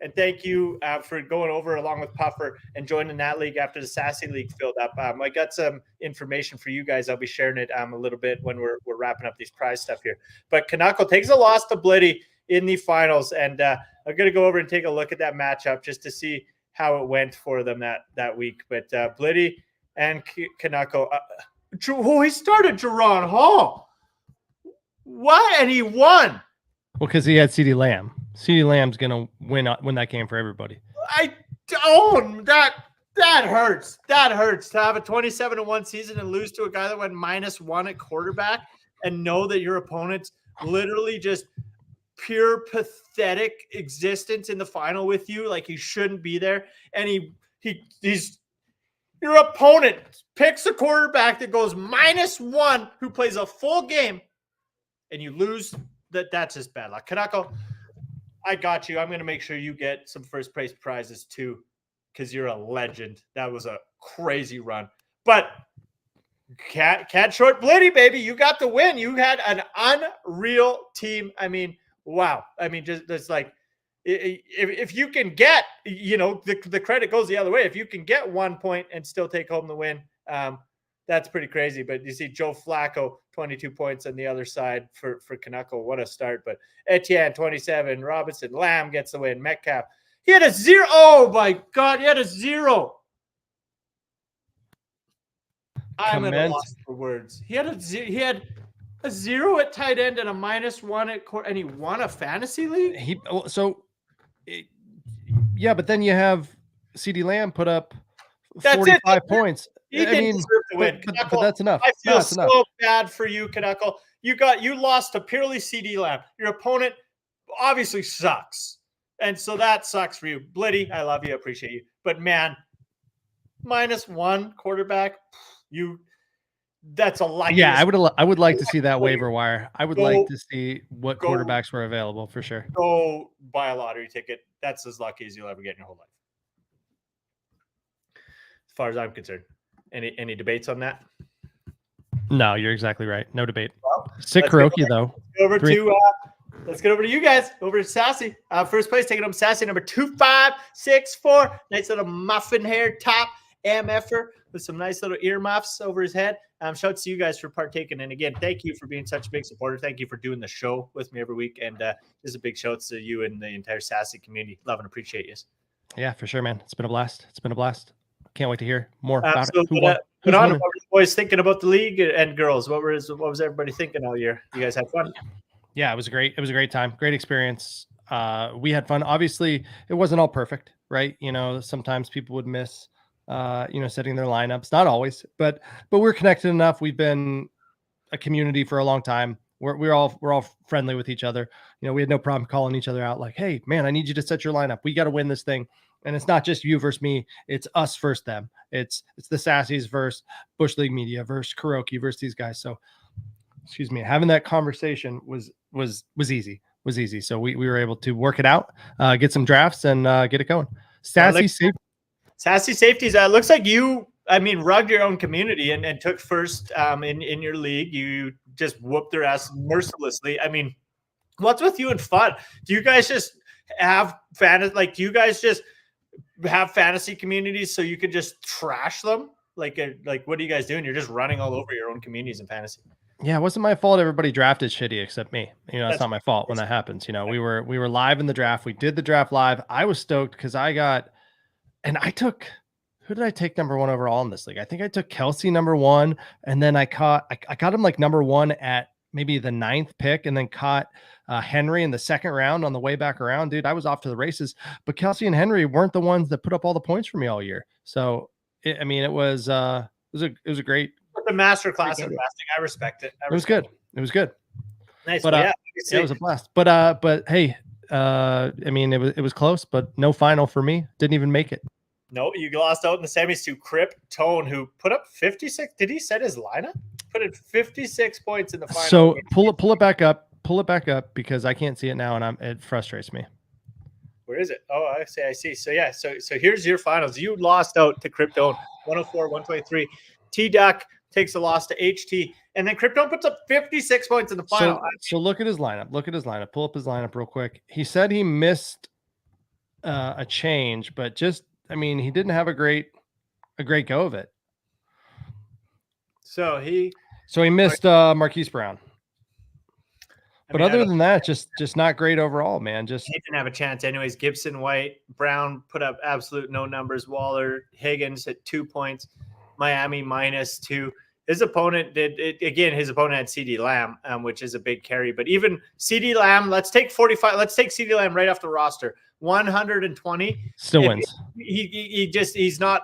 for going over along with Puffer and joining that league after the Sassy League filled up. I got some information for you guys. I'll be sharing it a little bit when we're wrapping up these prize stuff here. But Kanako takes a loss to Blitty in the finals, and I'm going to go over and take a look at that matchup just to see how it went for them that week. But Blitty and Kanako, he started Jerron Hall. What? And he won. Well, because he had CeeDee Lamb. CeeDee Lamb's gonna win that game for everybody. That hurts. That hurts to have a 27-1 season and lose to a guy that went -1 at quarterback and know that your opponent's literally just pure pathetic existence in the final with you. Like he shouldn't be there. And he's your opponent picks a quarterback that goes -1 who plays a full game and you lose. That's just bad luck. Kanako, I got you. I'm going to make sure you get some first place prizes too, because you're a legend. That was a crazy run. But cat short Blitty, baby. You got the win. You had an unreal team. I mean, wow. I mean, just like if you can get, the credit goes the other way. If you can get 1 point and still take home the win, that's pretty crazy. But you see Joe Flacco, 22 points on the other side for Kanako. What a start. But Etienne, 27. Robinson, Lamb gets the win. Metcalf, he had a 0. Oh, my God. He had a 0. I'm at a loss for words. He had a 0 at tight end and a -1 at court, and he won a fantasy league? Yeah, but then you have CeeDee Lamb put up That's 45 points. He didn't deserve to win. But that's enough. I feel so bad for you, Kanako. You lost to purely CeeDee Lamb. Your opponent obviously sucks. And so that sucks for you. Blitty, I love you. I appreciate you. But man, -1 quarterback, that's a lot. Yeah, I would like to see that waiver wire. I would like to see what quarterbacks were available for sure. Go buy a lottery ticket. That's as lucky as you'll ever get in your whole life. As far as I'm concerned. Any debates on that? No, you're exactly right. No debate. Well, sick Kuroki though. Let's get over to you guys. Over to Sassy. First place taking home Sassy number 2564. Nice little muffin hair top MFer with some nice little earmuffs over his head. Shouts to you guys for partaking. And again, thank you for being such a big supporter. Thank you for doing the show with me every week. And just a big shout to you and the entire Sassy community. Love and appreciate you. Yeah, for sure, man. It's been a blast. Can't wait to hear more about it. What were the boys thinking about the league and girls? What was everybody thinking all year? You guys had fun? Yeah, it was great. It was a great time. Great experience. We had fun. Obviously, it wasn't all perfect, right? Sometimes people would miss, setting their lineups. Not always, but we're connected enough. We've been a community for a long time. We're all friendly with each other. We had no problem calling each other out. Like, hey, man, I need you to set your lineup. We got to win this thing. And it's not just you versus me. It's us versus them. It's the Sassies versus Bushleague Media versus Kuroki versus these guys. So excuse me, having that conversation was easy. So we were able to work it out, get some drafts, and get it going. Sassy Safeties. Looks like you, rugged your own community and took first in your league. You just whooped their ass mercilessly. What's with you and FUD? Do you guys just have fantasy? Like, do you guys just have fantasy communities so you could just trash them? Like what are you guys doing? You're just running all over your own communities in fantasy. Yeah, it wasn't my fault. Everybody drafted shitty except me. It's not my fault when that happens. We were live in the draft. We did the draft live. I was stoked because I took, who did I take number 1 overall in this league? I think I took Kelsey number 1, and then I got him like number 1 at maybe the 9th pick, and then caught Henry in the 2nd round on the way back around. Dude, I was off to the races, but Kelsey and Henry weren't the ones that put up all the points for me all year. So it was a great. The master class of investing. I respect it. It was good. Nice. But it was a blast. But hey, it was close, but no final for me. Didn't even make it. No, you lost out in the semis to Crip Tone, who put up 56. Did he set his lineup? Put in 56 points in the final. So pull it back up. Pull it back up because I can't see it now, and it frustrates me. Where is it? Oh, I see. So yeah, so here's your finals. You lost out to Krypton, 104, 123. T-Duck takes a loss to HT, and then Krypton puts up 56 points in the final. So look at his lineup. Pull up his lineup real quick. He said he missed a change, but he didn't have a great go of it. So he missed Marquise Brown. But other than that, just not great overall, man. He didn't have a chance anyways. Gibson, White, Brown put up absolute no numbers. Waller, Higgins at 2 points. Miami -2. His opponent did it again. His opponent had CD Lamb, which is a big carry. But even CD Lamb, let's take 45. Let's take CD Lamb right off the roster. 120 still wins. He's not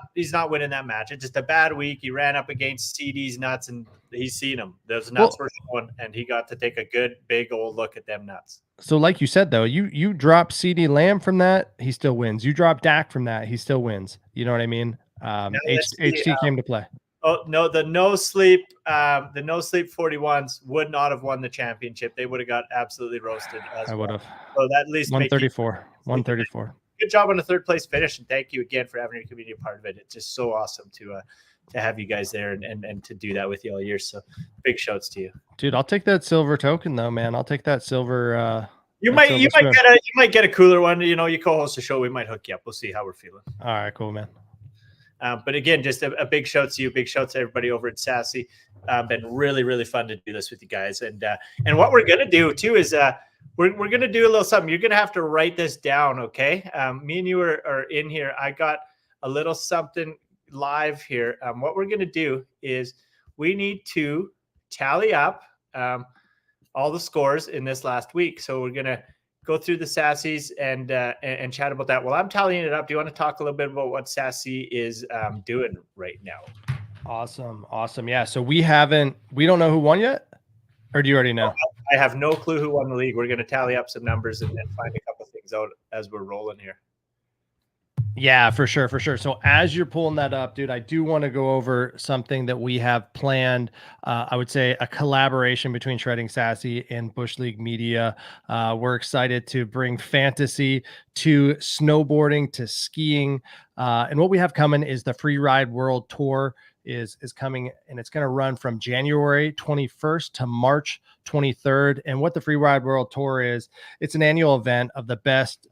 winning that match. It's just a bad week. He ran up against CD's nuts, and he's seen them. Those nuts were showing, and he got to take a good big old look at them nuts. So, like you said, though, you drop CD Lamb from that, he still wins. You drop Dak from that, he still wins. You know what I mean? HT came to play. Oh no, the no sleep 41s would not have won the championship. They would have got absolutely roasted. I would have. So that at least 134. 134. Good job on the 3rd place finish, and thank you again for having your community a part of it. It's just so awesome to have you guys there and to do that with you all year. So big shouts to you, dude. I'll take that silver token though, man. I'll take that silver. You might get a cooler one. You co-host the show. We might hook you up. We'll see how we're feeling. All right, cool, man. But again, just a big shout to you. Big shout to everybody over at Sassy. Been really, really fun to do this with you guys. And what we're going to do too is we're going to do a little something. You're going to have to write this down. Okay. Me and you are in here. I got a little something live here. What we're going to do is we need to tally up all the scores in this last week. So we're going to go through the Sassies and chat about that. Well, I'm tallying it up. Do you want to talk a little bit about what Sassy is doing right now? Awesome. Yeah. So we don't know who won yet, or do you already know? I have no clue who won the league. We're going to tally up some numbers and then find a couple things out as we're rolling here. Yeah, for sure. So as you're pulling that up, dude, I do want to go over something that we have planned. I would say a collaboration between Shredding Sassy and Bushleague Media. We're excited to bring fantasy to snowboarding, to skiing. And what we have coming is the Free Ride World Tour is coming, and it's going to run from January 21st to March 23rd. And what the Free Ride World Tour is, it's an annual event of the best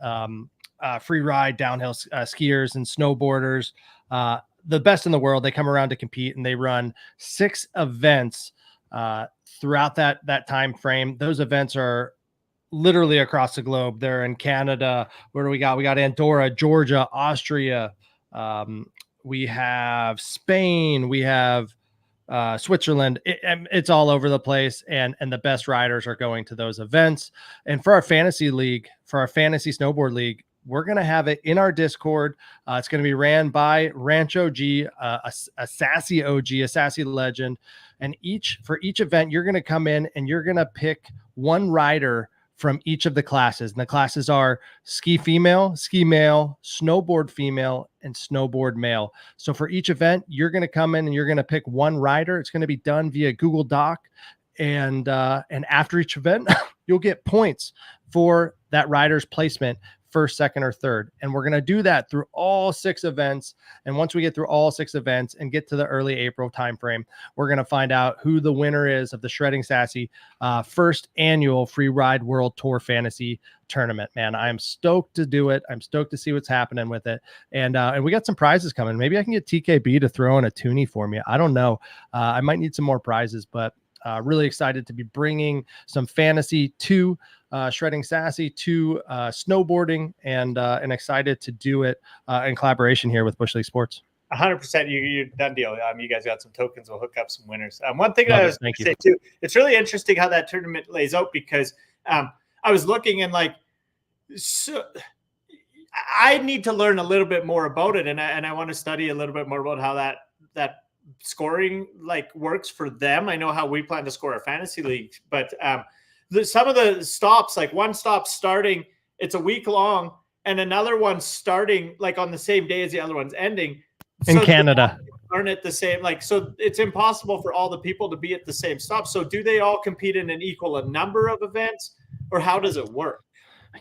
free ride downhill skiers and snowboarders, the best in the world. They come around to compete, and they run 6 events throughout that time frame. Those events are literally across the globe. They're in Canada. Where do we got? We got Andorra, Georgia, Austria. We have Spain. We have Switzerland. It's all over the place, and the best riders are going to those events. And for our fantasy league, for our fantasy snowboard league, we're going to have it in our Discord. It's going to be ran by Ranch OG, a Sassy OG, a Sassy legend. And for each event, you're going to come in and you're going to pick one rider from each of the classes. And the classes are ski female, ski male, snowboard female, and snowboard male. So for each event, you're going to come in and you're going to pick one rider. It's going to be done via Google Doc. and after each event, you'll get points for that rider's placement, first, second, or third. And we're going to do that through all 6 events. And once we get through all 6 events and get to the early April timeframe, we're going to find out who the winner is of the Shredding Sassy first annual Free Ride World Tour Fantasy Tournament. Man, I'm stoked to do it. I'm stoked to see what's happening with it. And we got some prizes coming. Maybe I can get TKB to throw in a toonie for me. I don't know. I might need some more prizes, but really excited to be bringing some fantasy to Shredding Sassy, to snowboarding, and excited to do it in collaboration here with Bushleague Sports. 100%, you're done deal. You guys got some tokens. We'll hook up some winners. One thing Love that I it. was going Thank to you. say too, it's really interesting how that tournament lays out, because I was looking and like, so I need to learn a little bit more about it, and I want to study a little bit more about how that scoring like works for them. I know how we plan to score our fantasy league, but some of the stops, like one stop starting, it's a week long, and another one starting like on the same day as the other one's ending. In Canada. Aren't at the same, like, so it's impossible for all the people to be at the same stop. So do they all compete in an equal number of events, or how does it work?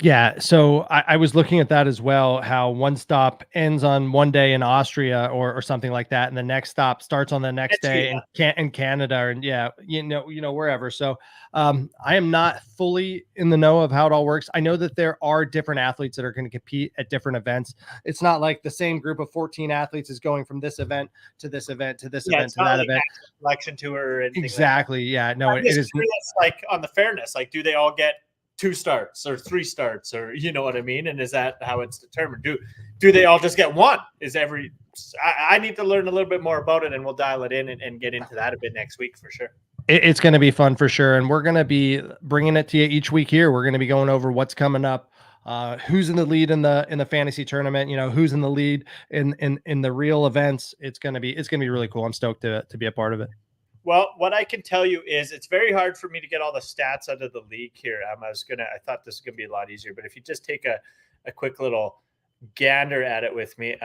Yeah, so I was looking at that as well, how one stop ends on one day in Austria or something like that, and the next stop starts on the next day in Canada, and you know wherever. So I am not fully in the know of how it all works. I know that there are different athletes that are going to compete at different events. It's not like the same group of 14 athletes is going from this event to this event to this event to that event. Selection tour and Exactly. Like yeah. No, it is like on the fairness. Like, do they all get 2 starts or 3 starts, or you know what I mean? And is that how it's determined? Do they all just get 1? I need to learn a little bit more about it, and we'll dial it in and get into that a bit next week for sure. It's going to be fun for sure. And we're going to be bringing it to you each week here. We're going to be going over what's coming up, who's in the lead in the fantasy tournament, who's in the lead in the real events. It's going to be really cool. I'm stoked to be a part of it. Well, what I can tell you is it's very hard for me to get all the stats out of the league here. I thought this was going to be a lot easier, but if you just take a quick little gander at it with me,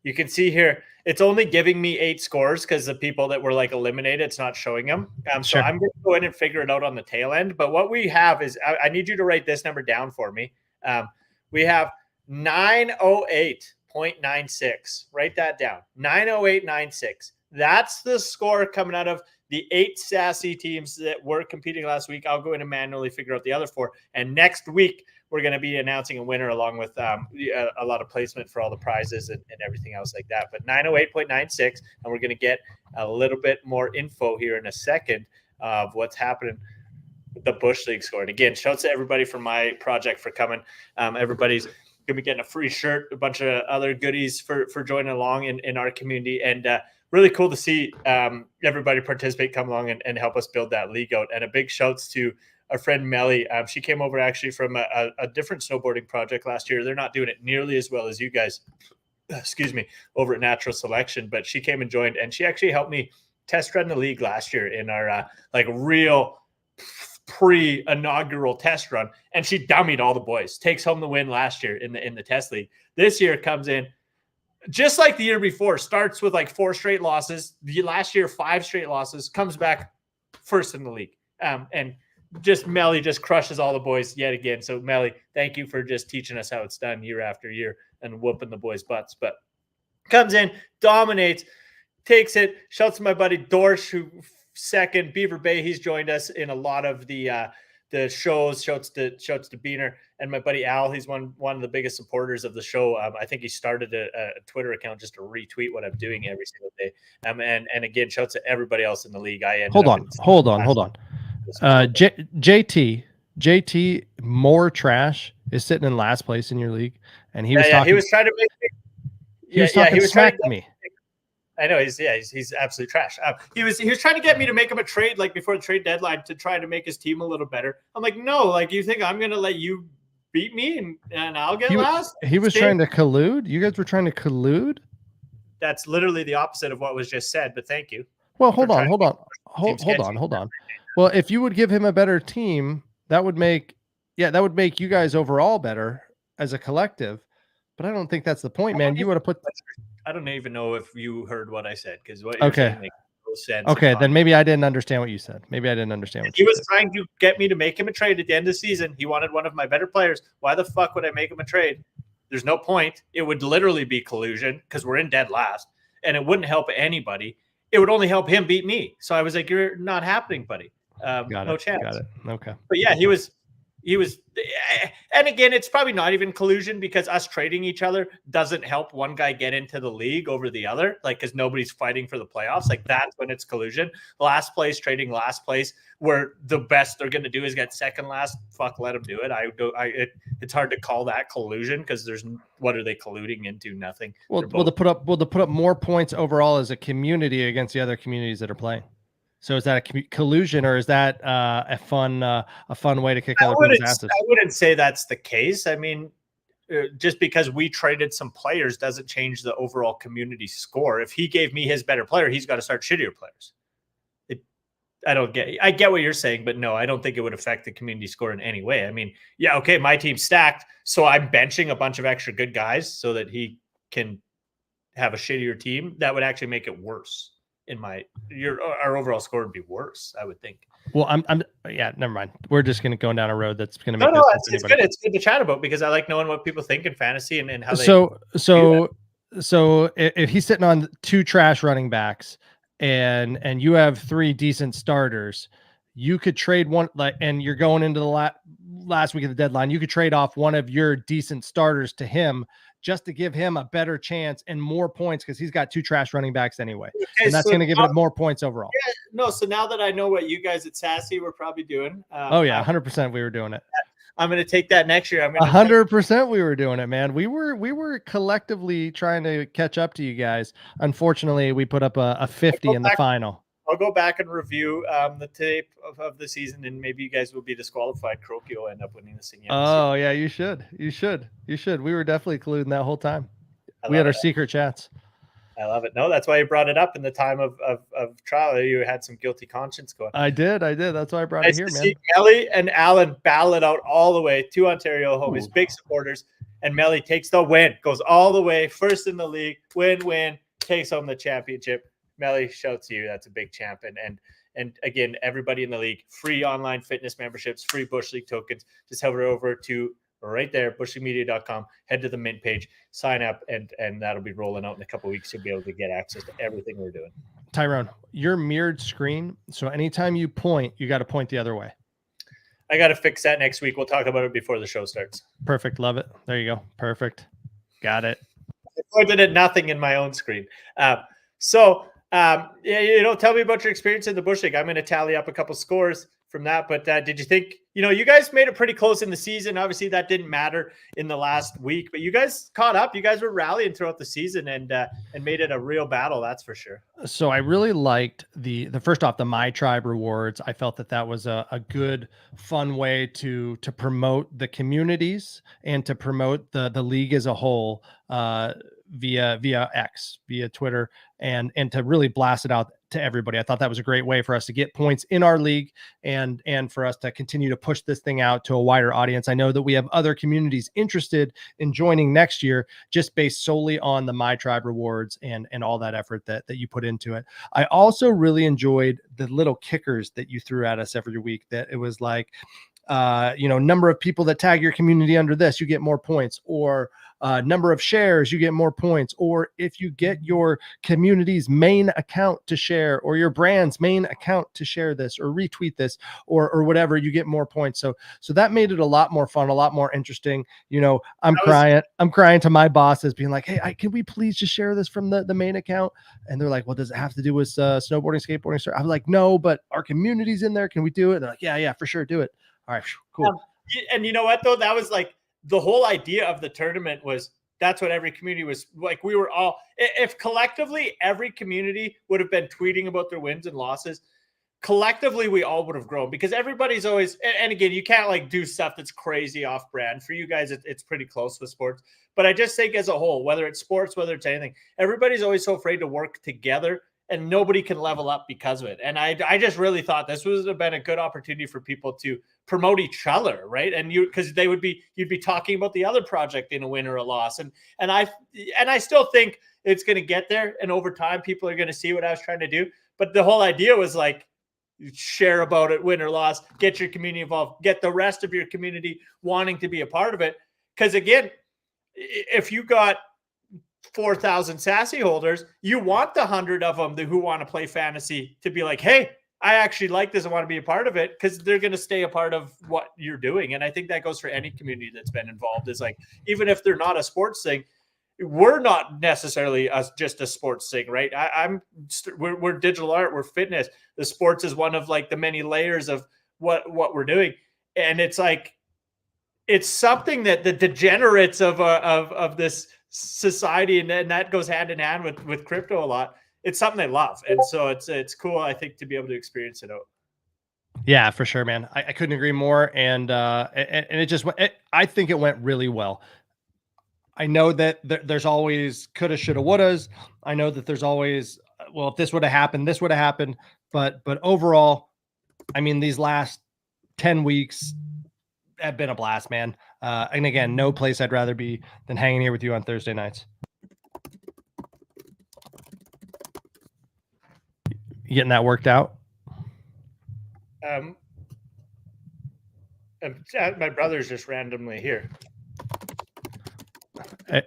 you can see here, it's only giving me 8 scores because the people that were like eliminated, it's not showing them. So Sure. I'm going to go in and figure it out on the tail end. But what we have is, I need you to write this number down for me. We have 908.96. Write that down. 908.96. That's the score coming out of the 8 sassy teams that were competing last week. I'll go in and manually figure out the other 4. And next week, we're going to be announcing a winner along with a lot of placement for all the prizes and everything else like that. But 908.96, and we're going to get a little bit more info here in a second of what's happening with the Bushleague score. And again, shouts to everybody from my project for coming. Everybody's going to be getting a free shirt, a bunch of other goodies for joining along in our community. And really cool to see everybody participate, come along and help us build that league out. And a big shouts to our friend Melly. She came over actually from a different snowboarding project last year. They're not doing it nearly as well as you guys, over at Natural Selection, but she came and joined, and she actually helped me test run the league last year in our real pre-inaugural test run. And she dummied all the boys, takes home the win last year in the test league. This year comes in, just like the year before, starts with like 4 straight losses. The last year, 5 straight losses, comes back first in the league. And just Melly just crushes all the boys yet again. So Melly, thank you for just teaching us how it's done year after year and whooping the boys' butts. But comes in, dominates, takes it. Shouts to my buddy Dorsch, who second. Beaver Bay, he's joined us in a lot of the shows. Shouts to Beaner, and my buddy Al. He's one of the biggest supporters of the show. I think he started a Twitter account just to retweet what I'm doing every single day. And again, shouts to everybody else in the league. Hold on. JT more trash is sitting in last place in your league, and he was talking. He was trying to make me. He was talking smack to me. I know he's absolutely trash. He was trying to get me to make him a trade like before the trade deadline to try to make his team a little better. I'm like, no, like you think I'm gonna let you beat me and I'll get last? He was trying to collude. You guys were trying to collude. That's literally the opposite of what was just said. But thank you. Well, hold on. Well, if you would give him a better team, that would make you guys overall better as a collective. But I don't think that's the point, man. You would have put. I don't even know if you heard what I said, because what okay. you're saying makes sense. Okay, then maybe I didn't understand what you said. Maybe I didn't understand what He you was said. trying to get me to make him a trade at the end of the season. He wanted one of my better players. Why the fuck would I make him a trade? There's no point. It would literally be collusion because we're in dead last, and it wouldn't help anybody. It would only help him beat me. So I was like, "You're not happening, buddy. No chance." Got it. Okay. But yeah, he was, and again, it's probably not even collusion because us trading each other doesn't help one guy get into the league over the other, like, because nobody's fighting for the playoffs. Like, that's when it's collusion. Last place trading last place, where the best they're going to do is get second last. Fuck, let them do it. It's hard to call that collusion because what are they colluding into? Nothing. Well, they'll put up more points overall as a community against the other communities that are playing. So is that a collusion, or is that a fun way to kick other people's asses? I wouldn't say that's the case. I mean, just because we traded some players doesn't change the overall community score. If he gave me his better player, he's got to start shittier players. I get what you're saying, but no, I don't think it would affect the community score in any way. I mean, yeah, okay, my team's stacked, so I'm benching a bunch of extra good guys so that he can have a shittier team. That would actually make it worse. Our overall score would be worse, I would think. Well, yeah, never mind. We're just going to go down a road that's going to make it's good. It's good to chat about because I like knowing what people think in fantasy and how they. So if he's sitting on 2 trash running backs and you have 3 decent starters, you could trade one, and you're going into the last week of the deadline. You could trade off one of your decent starters to him, just to give him a better chance and more points because he's got 2 trash running backs anyway. Okay, and that's going to give it more points overall. Yeah, no, so now that I know what you guys at Sassy were probably doing. 100% we were doing it. I'm going to take that next year. 100% we were doing it, man. We were collectively trying to catch up to you guys. Unfortunately, we put up a 50 in the final. I'll go back and review the tape of the season, and maybe you guys will be disqualified. Croaky will end up winning this thing. Oh, yeah, you should. We were definitely colluding that whole time. We had our secret chats. I love it. No, that's why you brought it up in the time of trial. You had some guilty conscience going. I did. That's why I brought it here, man. See Melly and Alan battle it out all the way. 2 Ontario homies, big supporters, and Melly takes the win, goes all the way, first in the league, win, takes home the championship. Melly, shout to you. That's a big champ. And again, everybody in the league, free online fitness memberships, free Bushleague tokens. Just hover over to right there, bushleaguemedia.com, head to the mint page, sign up, and that'll be rolling out in a couple of weeks. You'll be able to get access to everything we're doing. Tyrone, you're mirrored screen, so anytime you point, you got to point the other way. I got to fix that next week. We'll talk about it before the show starts. Perfect. Love it. There you go. Perfect. Got it. I pointed at nothing in my own screen. Tell me about your experience in the Bushleague. I'm going to tally up a couple scores from that. But did you think, you guys made it pretty close in the season? Obviously, that didn't matter in the last week, but you guys caught up. You guys were rallying throughout the season and made it a real battle. That's for sure. So I really liked the first off, the My Tribe rewards. I felt that was a good, fun way to promote the communities and to promote the league as a whole via X, via Twitter, and to really blast it out to everybody. I thought that was a great way for us to get points in our league and for us to continue to push this thing out to a wider audience. I know that we have other communities interested in joining next year, just based solely on the My Tribe rewards and all that effort that you put into it. I also really enjoyed the little kickers that you threw at us every week, that it was like, number of people that tag your community under this, you get more points, or number of shares, you get more points, or if you get your community's main account to share, or your brand's main account to share this or retweet this or whatever, you get more points. So that made it a lot more fun, a lot more interesting. I'm crying to my bosses being like, hey, can we please just share this from the main account? And they're like, well, does it have to do with snowboarding, skateboarding? I'm like, no, but our community's in there. Can we do it? They're like, yeah, for sure. Do it. All right, cool. And you know what, though? That was like the whole idea of the tournament was that's what every community was like. We were all, if collectively every community would have been tweeting about their wins and losses, collectively we all would have grown, because everybody's always, and again, you can't like do stuff that's crazy off brand. For you guys, it's pretty close with sports. But I just think as a whole, whether it's sports, whether it's anything, everybody's always so afraid to work together and nobody can level up because of it. And I just really thought this would have been a good opportunity for people to promote each other, right? And because you'd be talking about the other project in a win or a loss. And I still think it's going to get there, and over time people are going to see what I was trying to do. But the whole idea was like, share about it, win or loss, get your community involved, get the rest of your community wanting to be a part of it. Because again, if you got 4,000 Sassy holders, you want the 100 of them who want to play fantasy to be like, hey, I actually like this. I want to be a part of it, because they're going to stay a part of what you're doing. And I think that goes for any community that's been involved. Is like, even if they're not a sports thing, we're not necessarily just a sports thing, right? We're digital art, we're fitness. The sports is one of like the many layers of what we're doing. And it's like, it's something that the degenerates of this society, and that goes hand in hand with crypto a lot. It's something they love. And so it's cool, I think, to be able to experience it out. Yeah, for sure, man. I couldn't agree more. And it just went, I think it went really well. I know that there's always coulda, shoulda, wouldas. I know that there's always, well, if this would have happened, this would have happened. But overall, I mean, these last 10 weeks have been a blast, man. And again, no place I'd rather be than hanging here with you on Thursday nights. You getting that worked out? My brother's just randomly here.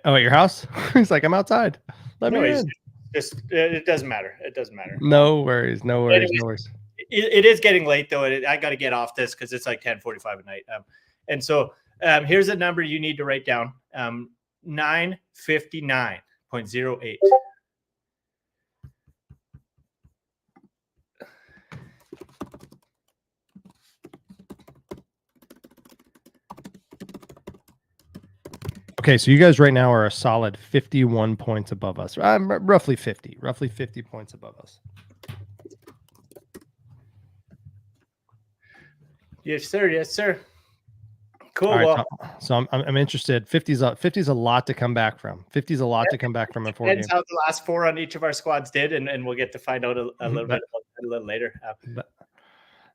Oh, at your house? He's like, I'm outside. Let me in. It doesn't matter. It doesn't matter. No worries. No worries. Anyways, no worries. It is getting late though. I got to get off this because it's like 10:45 at night. And so here's a number you need to write down. 959.08. Okay, so you guys right now are a solid 51 points above us. Roughly 50 points above us. Yes, sir. Yes, sir. Cool. All right, Well, so I'm interested. 50's a lot to come back from. 50's a lot to come back from in 4 games. Depends how the last 4 on each of our squads did, and we'll get to find out a little bit about that a little later.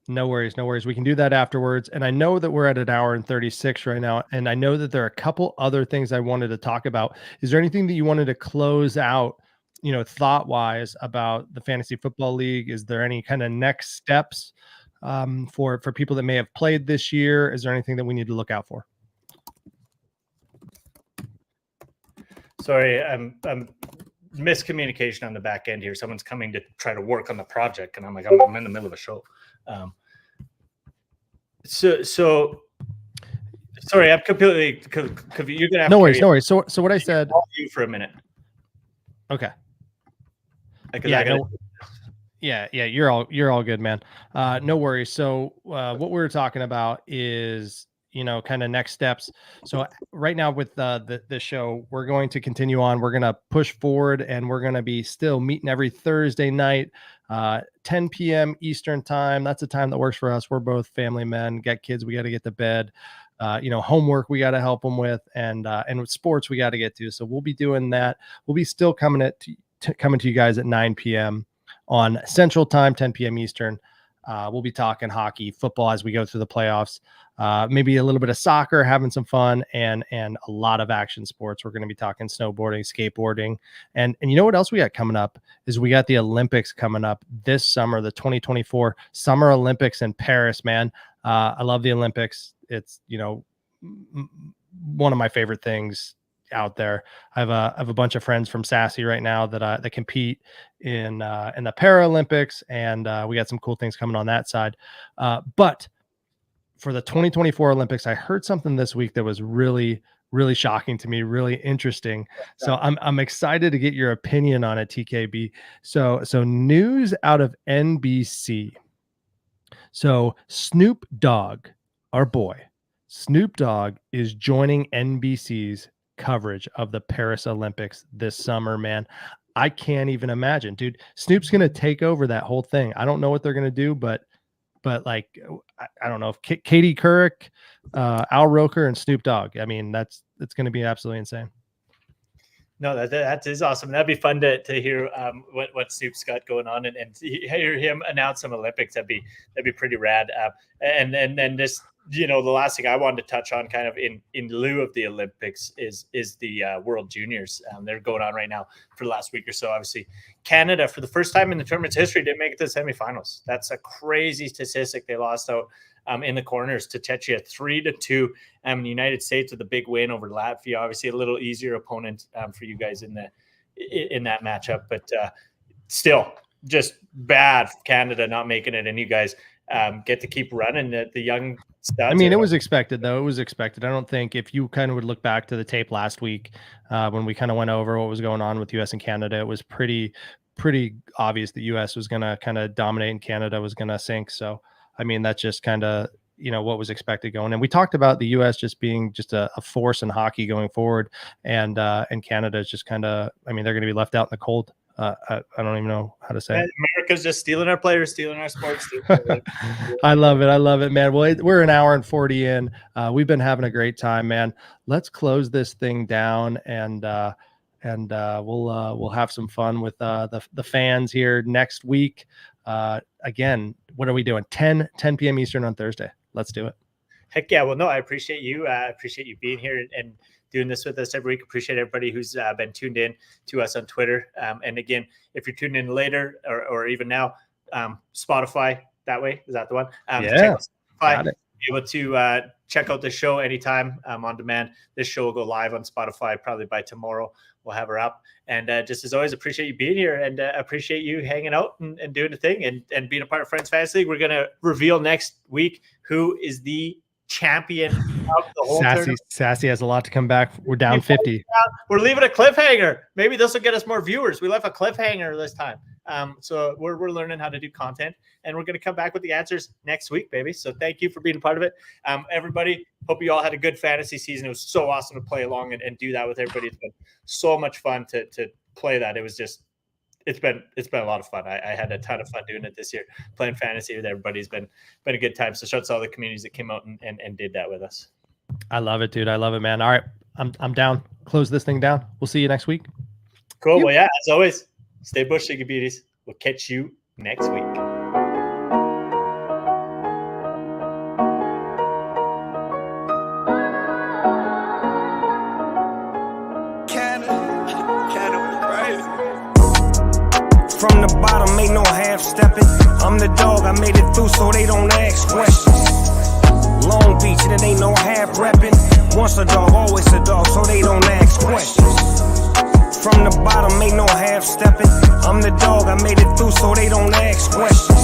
No worries, no worries. We can do that afterwards. And I know that we're at an hour and 36 right now, and I know that there are a couple other things I wanted to talk about. Is there anything that you wanted to close out, thought-wise about the Fantasy Football League? Is there any kind of next steps for people that may have played this year? Is there anything that we need to look out for? Sorry, I'm miscommunication on the back end here. Someone's coming to try to work on the project, and I'm like, I'm in the middle of a show. So sorry, I'm completely. You're gonna have no worries, no worries. So what I said. You for a minute. Okay. Yeah, you're all good, man. No worries. So what we were talking about is, kind of next steps. So right now with the show, we're going to continue on. We're going to push forward, and we're going to be still meeting every Thursday night, 10 p.m. Eastern time. That's a time that works for us. We're both family men, got kids. We got to get to bed. Homework we got to help them with, and with sports we got to get to. So we'll be doing that. We'll be still coming to you guys at 9 p.m. on Central Time, 10 p.m. Eastern. We'll be talking hockey, football as we go through the playoffs, maybe a little bit of soccer, having some fun, and a lot of action sports. We're going to be talking snowboarding, skateboarding, and you know what else we got coming up is we got the Olympics coming up this summer, the 2024 Summer Olympics in Paris, man. I love the Olympics. It's, one of my favorite things out there. I have a bunch of friends from Sassy right now that compete in the Paralympics, and we got some cool things coming on that side. But for the 2024 Olympics, I heard something this week that was really, really shocking to me, really interesting. So I'm excited to get your opinion on it, TKB. So news out of NBC. So Snoop Dogg, our boy, Snoop Dogg is joining NBC's coverage of the Paris Olympics this summer, man. I can't even imagine, dude. Snoop's going to take over that whole thing. I don't know what they're going to do, but like, I don't know if Katie Couric, Al Roker, and Snoop Dogg. I mean, it's going to be absolutely insane. No, that is awesome. That'd be fun to hear what Snoop's got going on and hear him announce some Olympics. That'd be pretty rad. And then just, the last thing I wanted to touch on kind of in lieu of the Olympics is the World Juniors. They're going on right now for the last week or so. Obviously, Canada, for the first time in the tournament's history, didn't make it to the semifinals. That's a crazy statistic. They lost out in the corners to Czechia 3-2. The United States with a big win over Latvia. Obviously, a little easier opponent for you guys in that matchup, but still just bad Canada not making it, and you guys get to keep running the young studs. It was expected, though. It was expected. I don't think, if you kind of would look back to the tape last week when we kind of went over what was going on with U.S. and Canada, it was pretty obvious that U.S. was going to kind of dominate and Canada was going to sink. So, that's just kind of, what was expected going. And we talked about the U.S. just being just a force in hockey going forward. And Canada is just kind of, they're going to be left out in the cold. I don't even know how to say it. America's just stealing our players, stealing our sports. I love it, man. Well, we're an hour and 40 in. We've been having a great time, man. Let's close this thing down and we'll have some fun with the fans here next week. Again, what are we doing? 10 p.m. Eastern on Thursday. Let's do it. Heck yeah. Well, no, I appreciate you. I appreciate you being here and doing this with us every week. Appreciate everybody who's been tuned in to us on Twitter. And again, if you're tuned in later or even now, Spotify, that way. Is that the one? Yeah. Spotify. Be able to check out the show anytime on demand. This show will go live on Spotify probably by tomorrow. We'll have her up. And just as always, appreciate you being here and appreciate you hanging out and doing the thing and being a part of Friends Fantasy League. We're going to reveal next week who is the champion of the whole tournament. Sassy has a lot to come back. We're down 50. We're leaving a cliffhanger. Maybe this will get us more viewers. We left a cliffhanger this time. So we're learning how to do content, and we're going to come back with the answers next week, baby. So thank you for being a part of it. Everybody, hope you all had a good fantasy season. It was so awesome to play along and do that with everybody. It's been so much fun to play that. It was just, it's been a lot of fun. I had a ton of fun doing it this year, playing fantasy with everybody. It's been a good time. So shouts to all the communities that came out and did that with us. I love it, dude. I love it, man. All right. I'm down. Close this thing down. We'll see you next week. Cool. Well, yeah, as always, stay Bushleague beauties. We'll catch you next week. From the bottom, ain't no half-stepping. I'm the dog, I made it through so they don't ask questions. Long Beach, and it ain't no half-repping. Once a dog, always a dog, so they don't ask questions. From the bottom, ain't no half-stepping. I'm the dog, I made it through so they don't ask questions.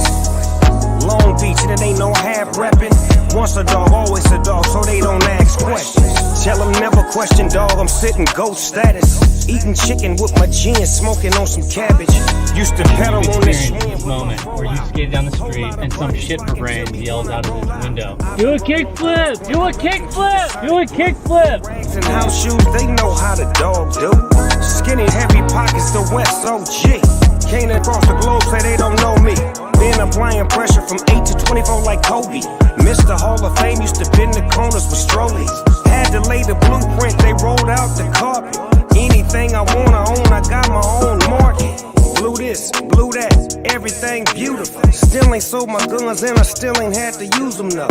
Long Beach, and it ain't no half-repping. Once a dog, always a dog, so they don't ask questions. Tell them never question, dog, I'm sitting goat status. Eating chicken with my gin, smoking on some cabbage. Used to pedal on this moment where you skate down the street and some shit for brains yells out of his window. Do a kickflip! Do a kickflip! Do a kickflip! Rags and house shoes, they know how the dog do. Skinny, heavy pockets, the West OG. Came across the globe, say they don't know me. Been applying pressure from 8 to 24 like Kobe. Mr. Hall of Fame used to bend the corners with Stroley. Had to lay the blueprint, they rolled out the carpet. Anything I wanna own, I got my own market. Blew this, blew that, everything beautiful. Still ain't sold my guns and I still ain't had to use them though.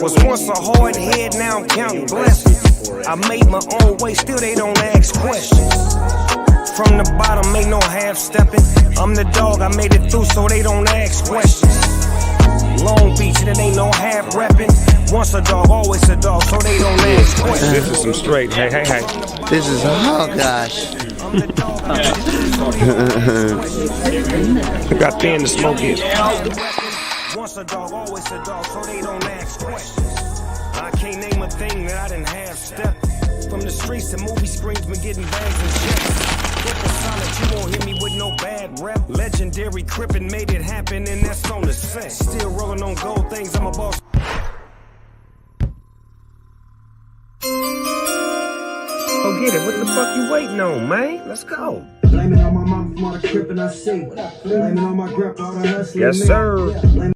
Was once a hard head, now I'm counting blessings. I made my own way, still they don't ask questions. From the bottom, ain't no half-stepping. I'm the dog, I made it through so they don't ask questions. Long Beach, and it ain't no half-repping. Once a dog, always a dog, so they don't ask questions. This is some straight, hey. This is, oh gosh. I got thin to smoke it. Once a dog, always a dog, so they don't ask questions. I can't name a thing that I didn't have step. From the streets to movie screens, been getting bags and checks. Get the solid, you won't hear me with no bad rep. Legendary Crippin' made it happen, and that's on the set. Still rolling on gold things, I'm a boss. Go get it, what the fuck you waiting on, man? Let's go. Blaming on my mom from all the crippin' I see. Blaming on my grip, all the hustling. Yes, sir.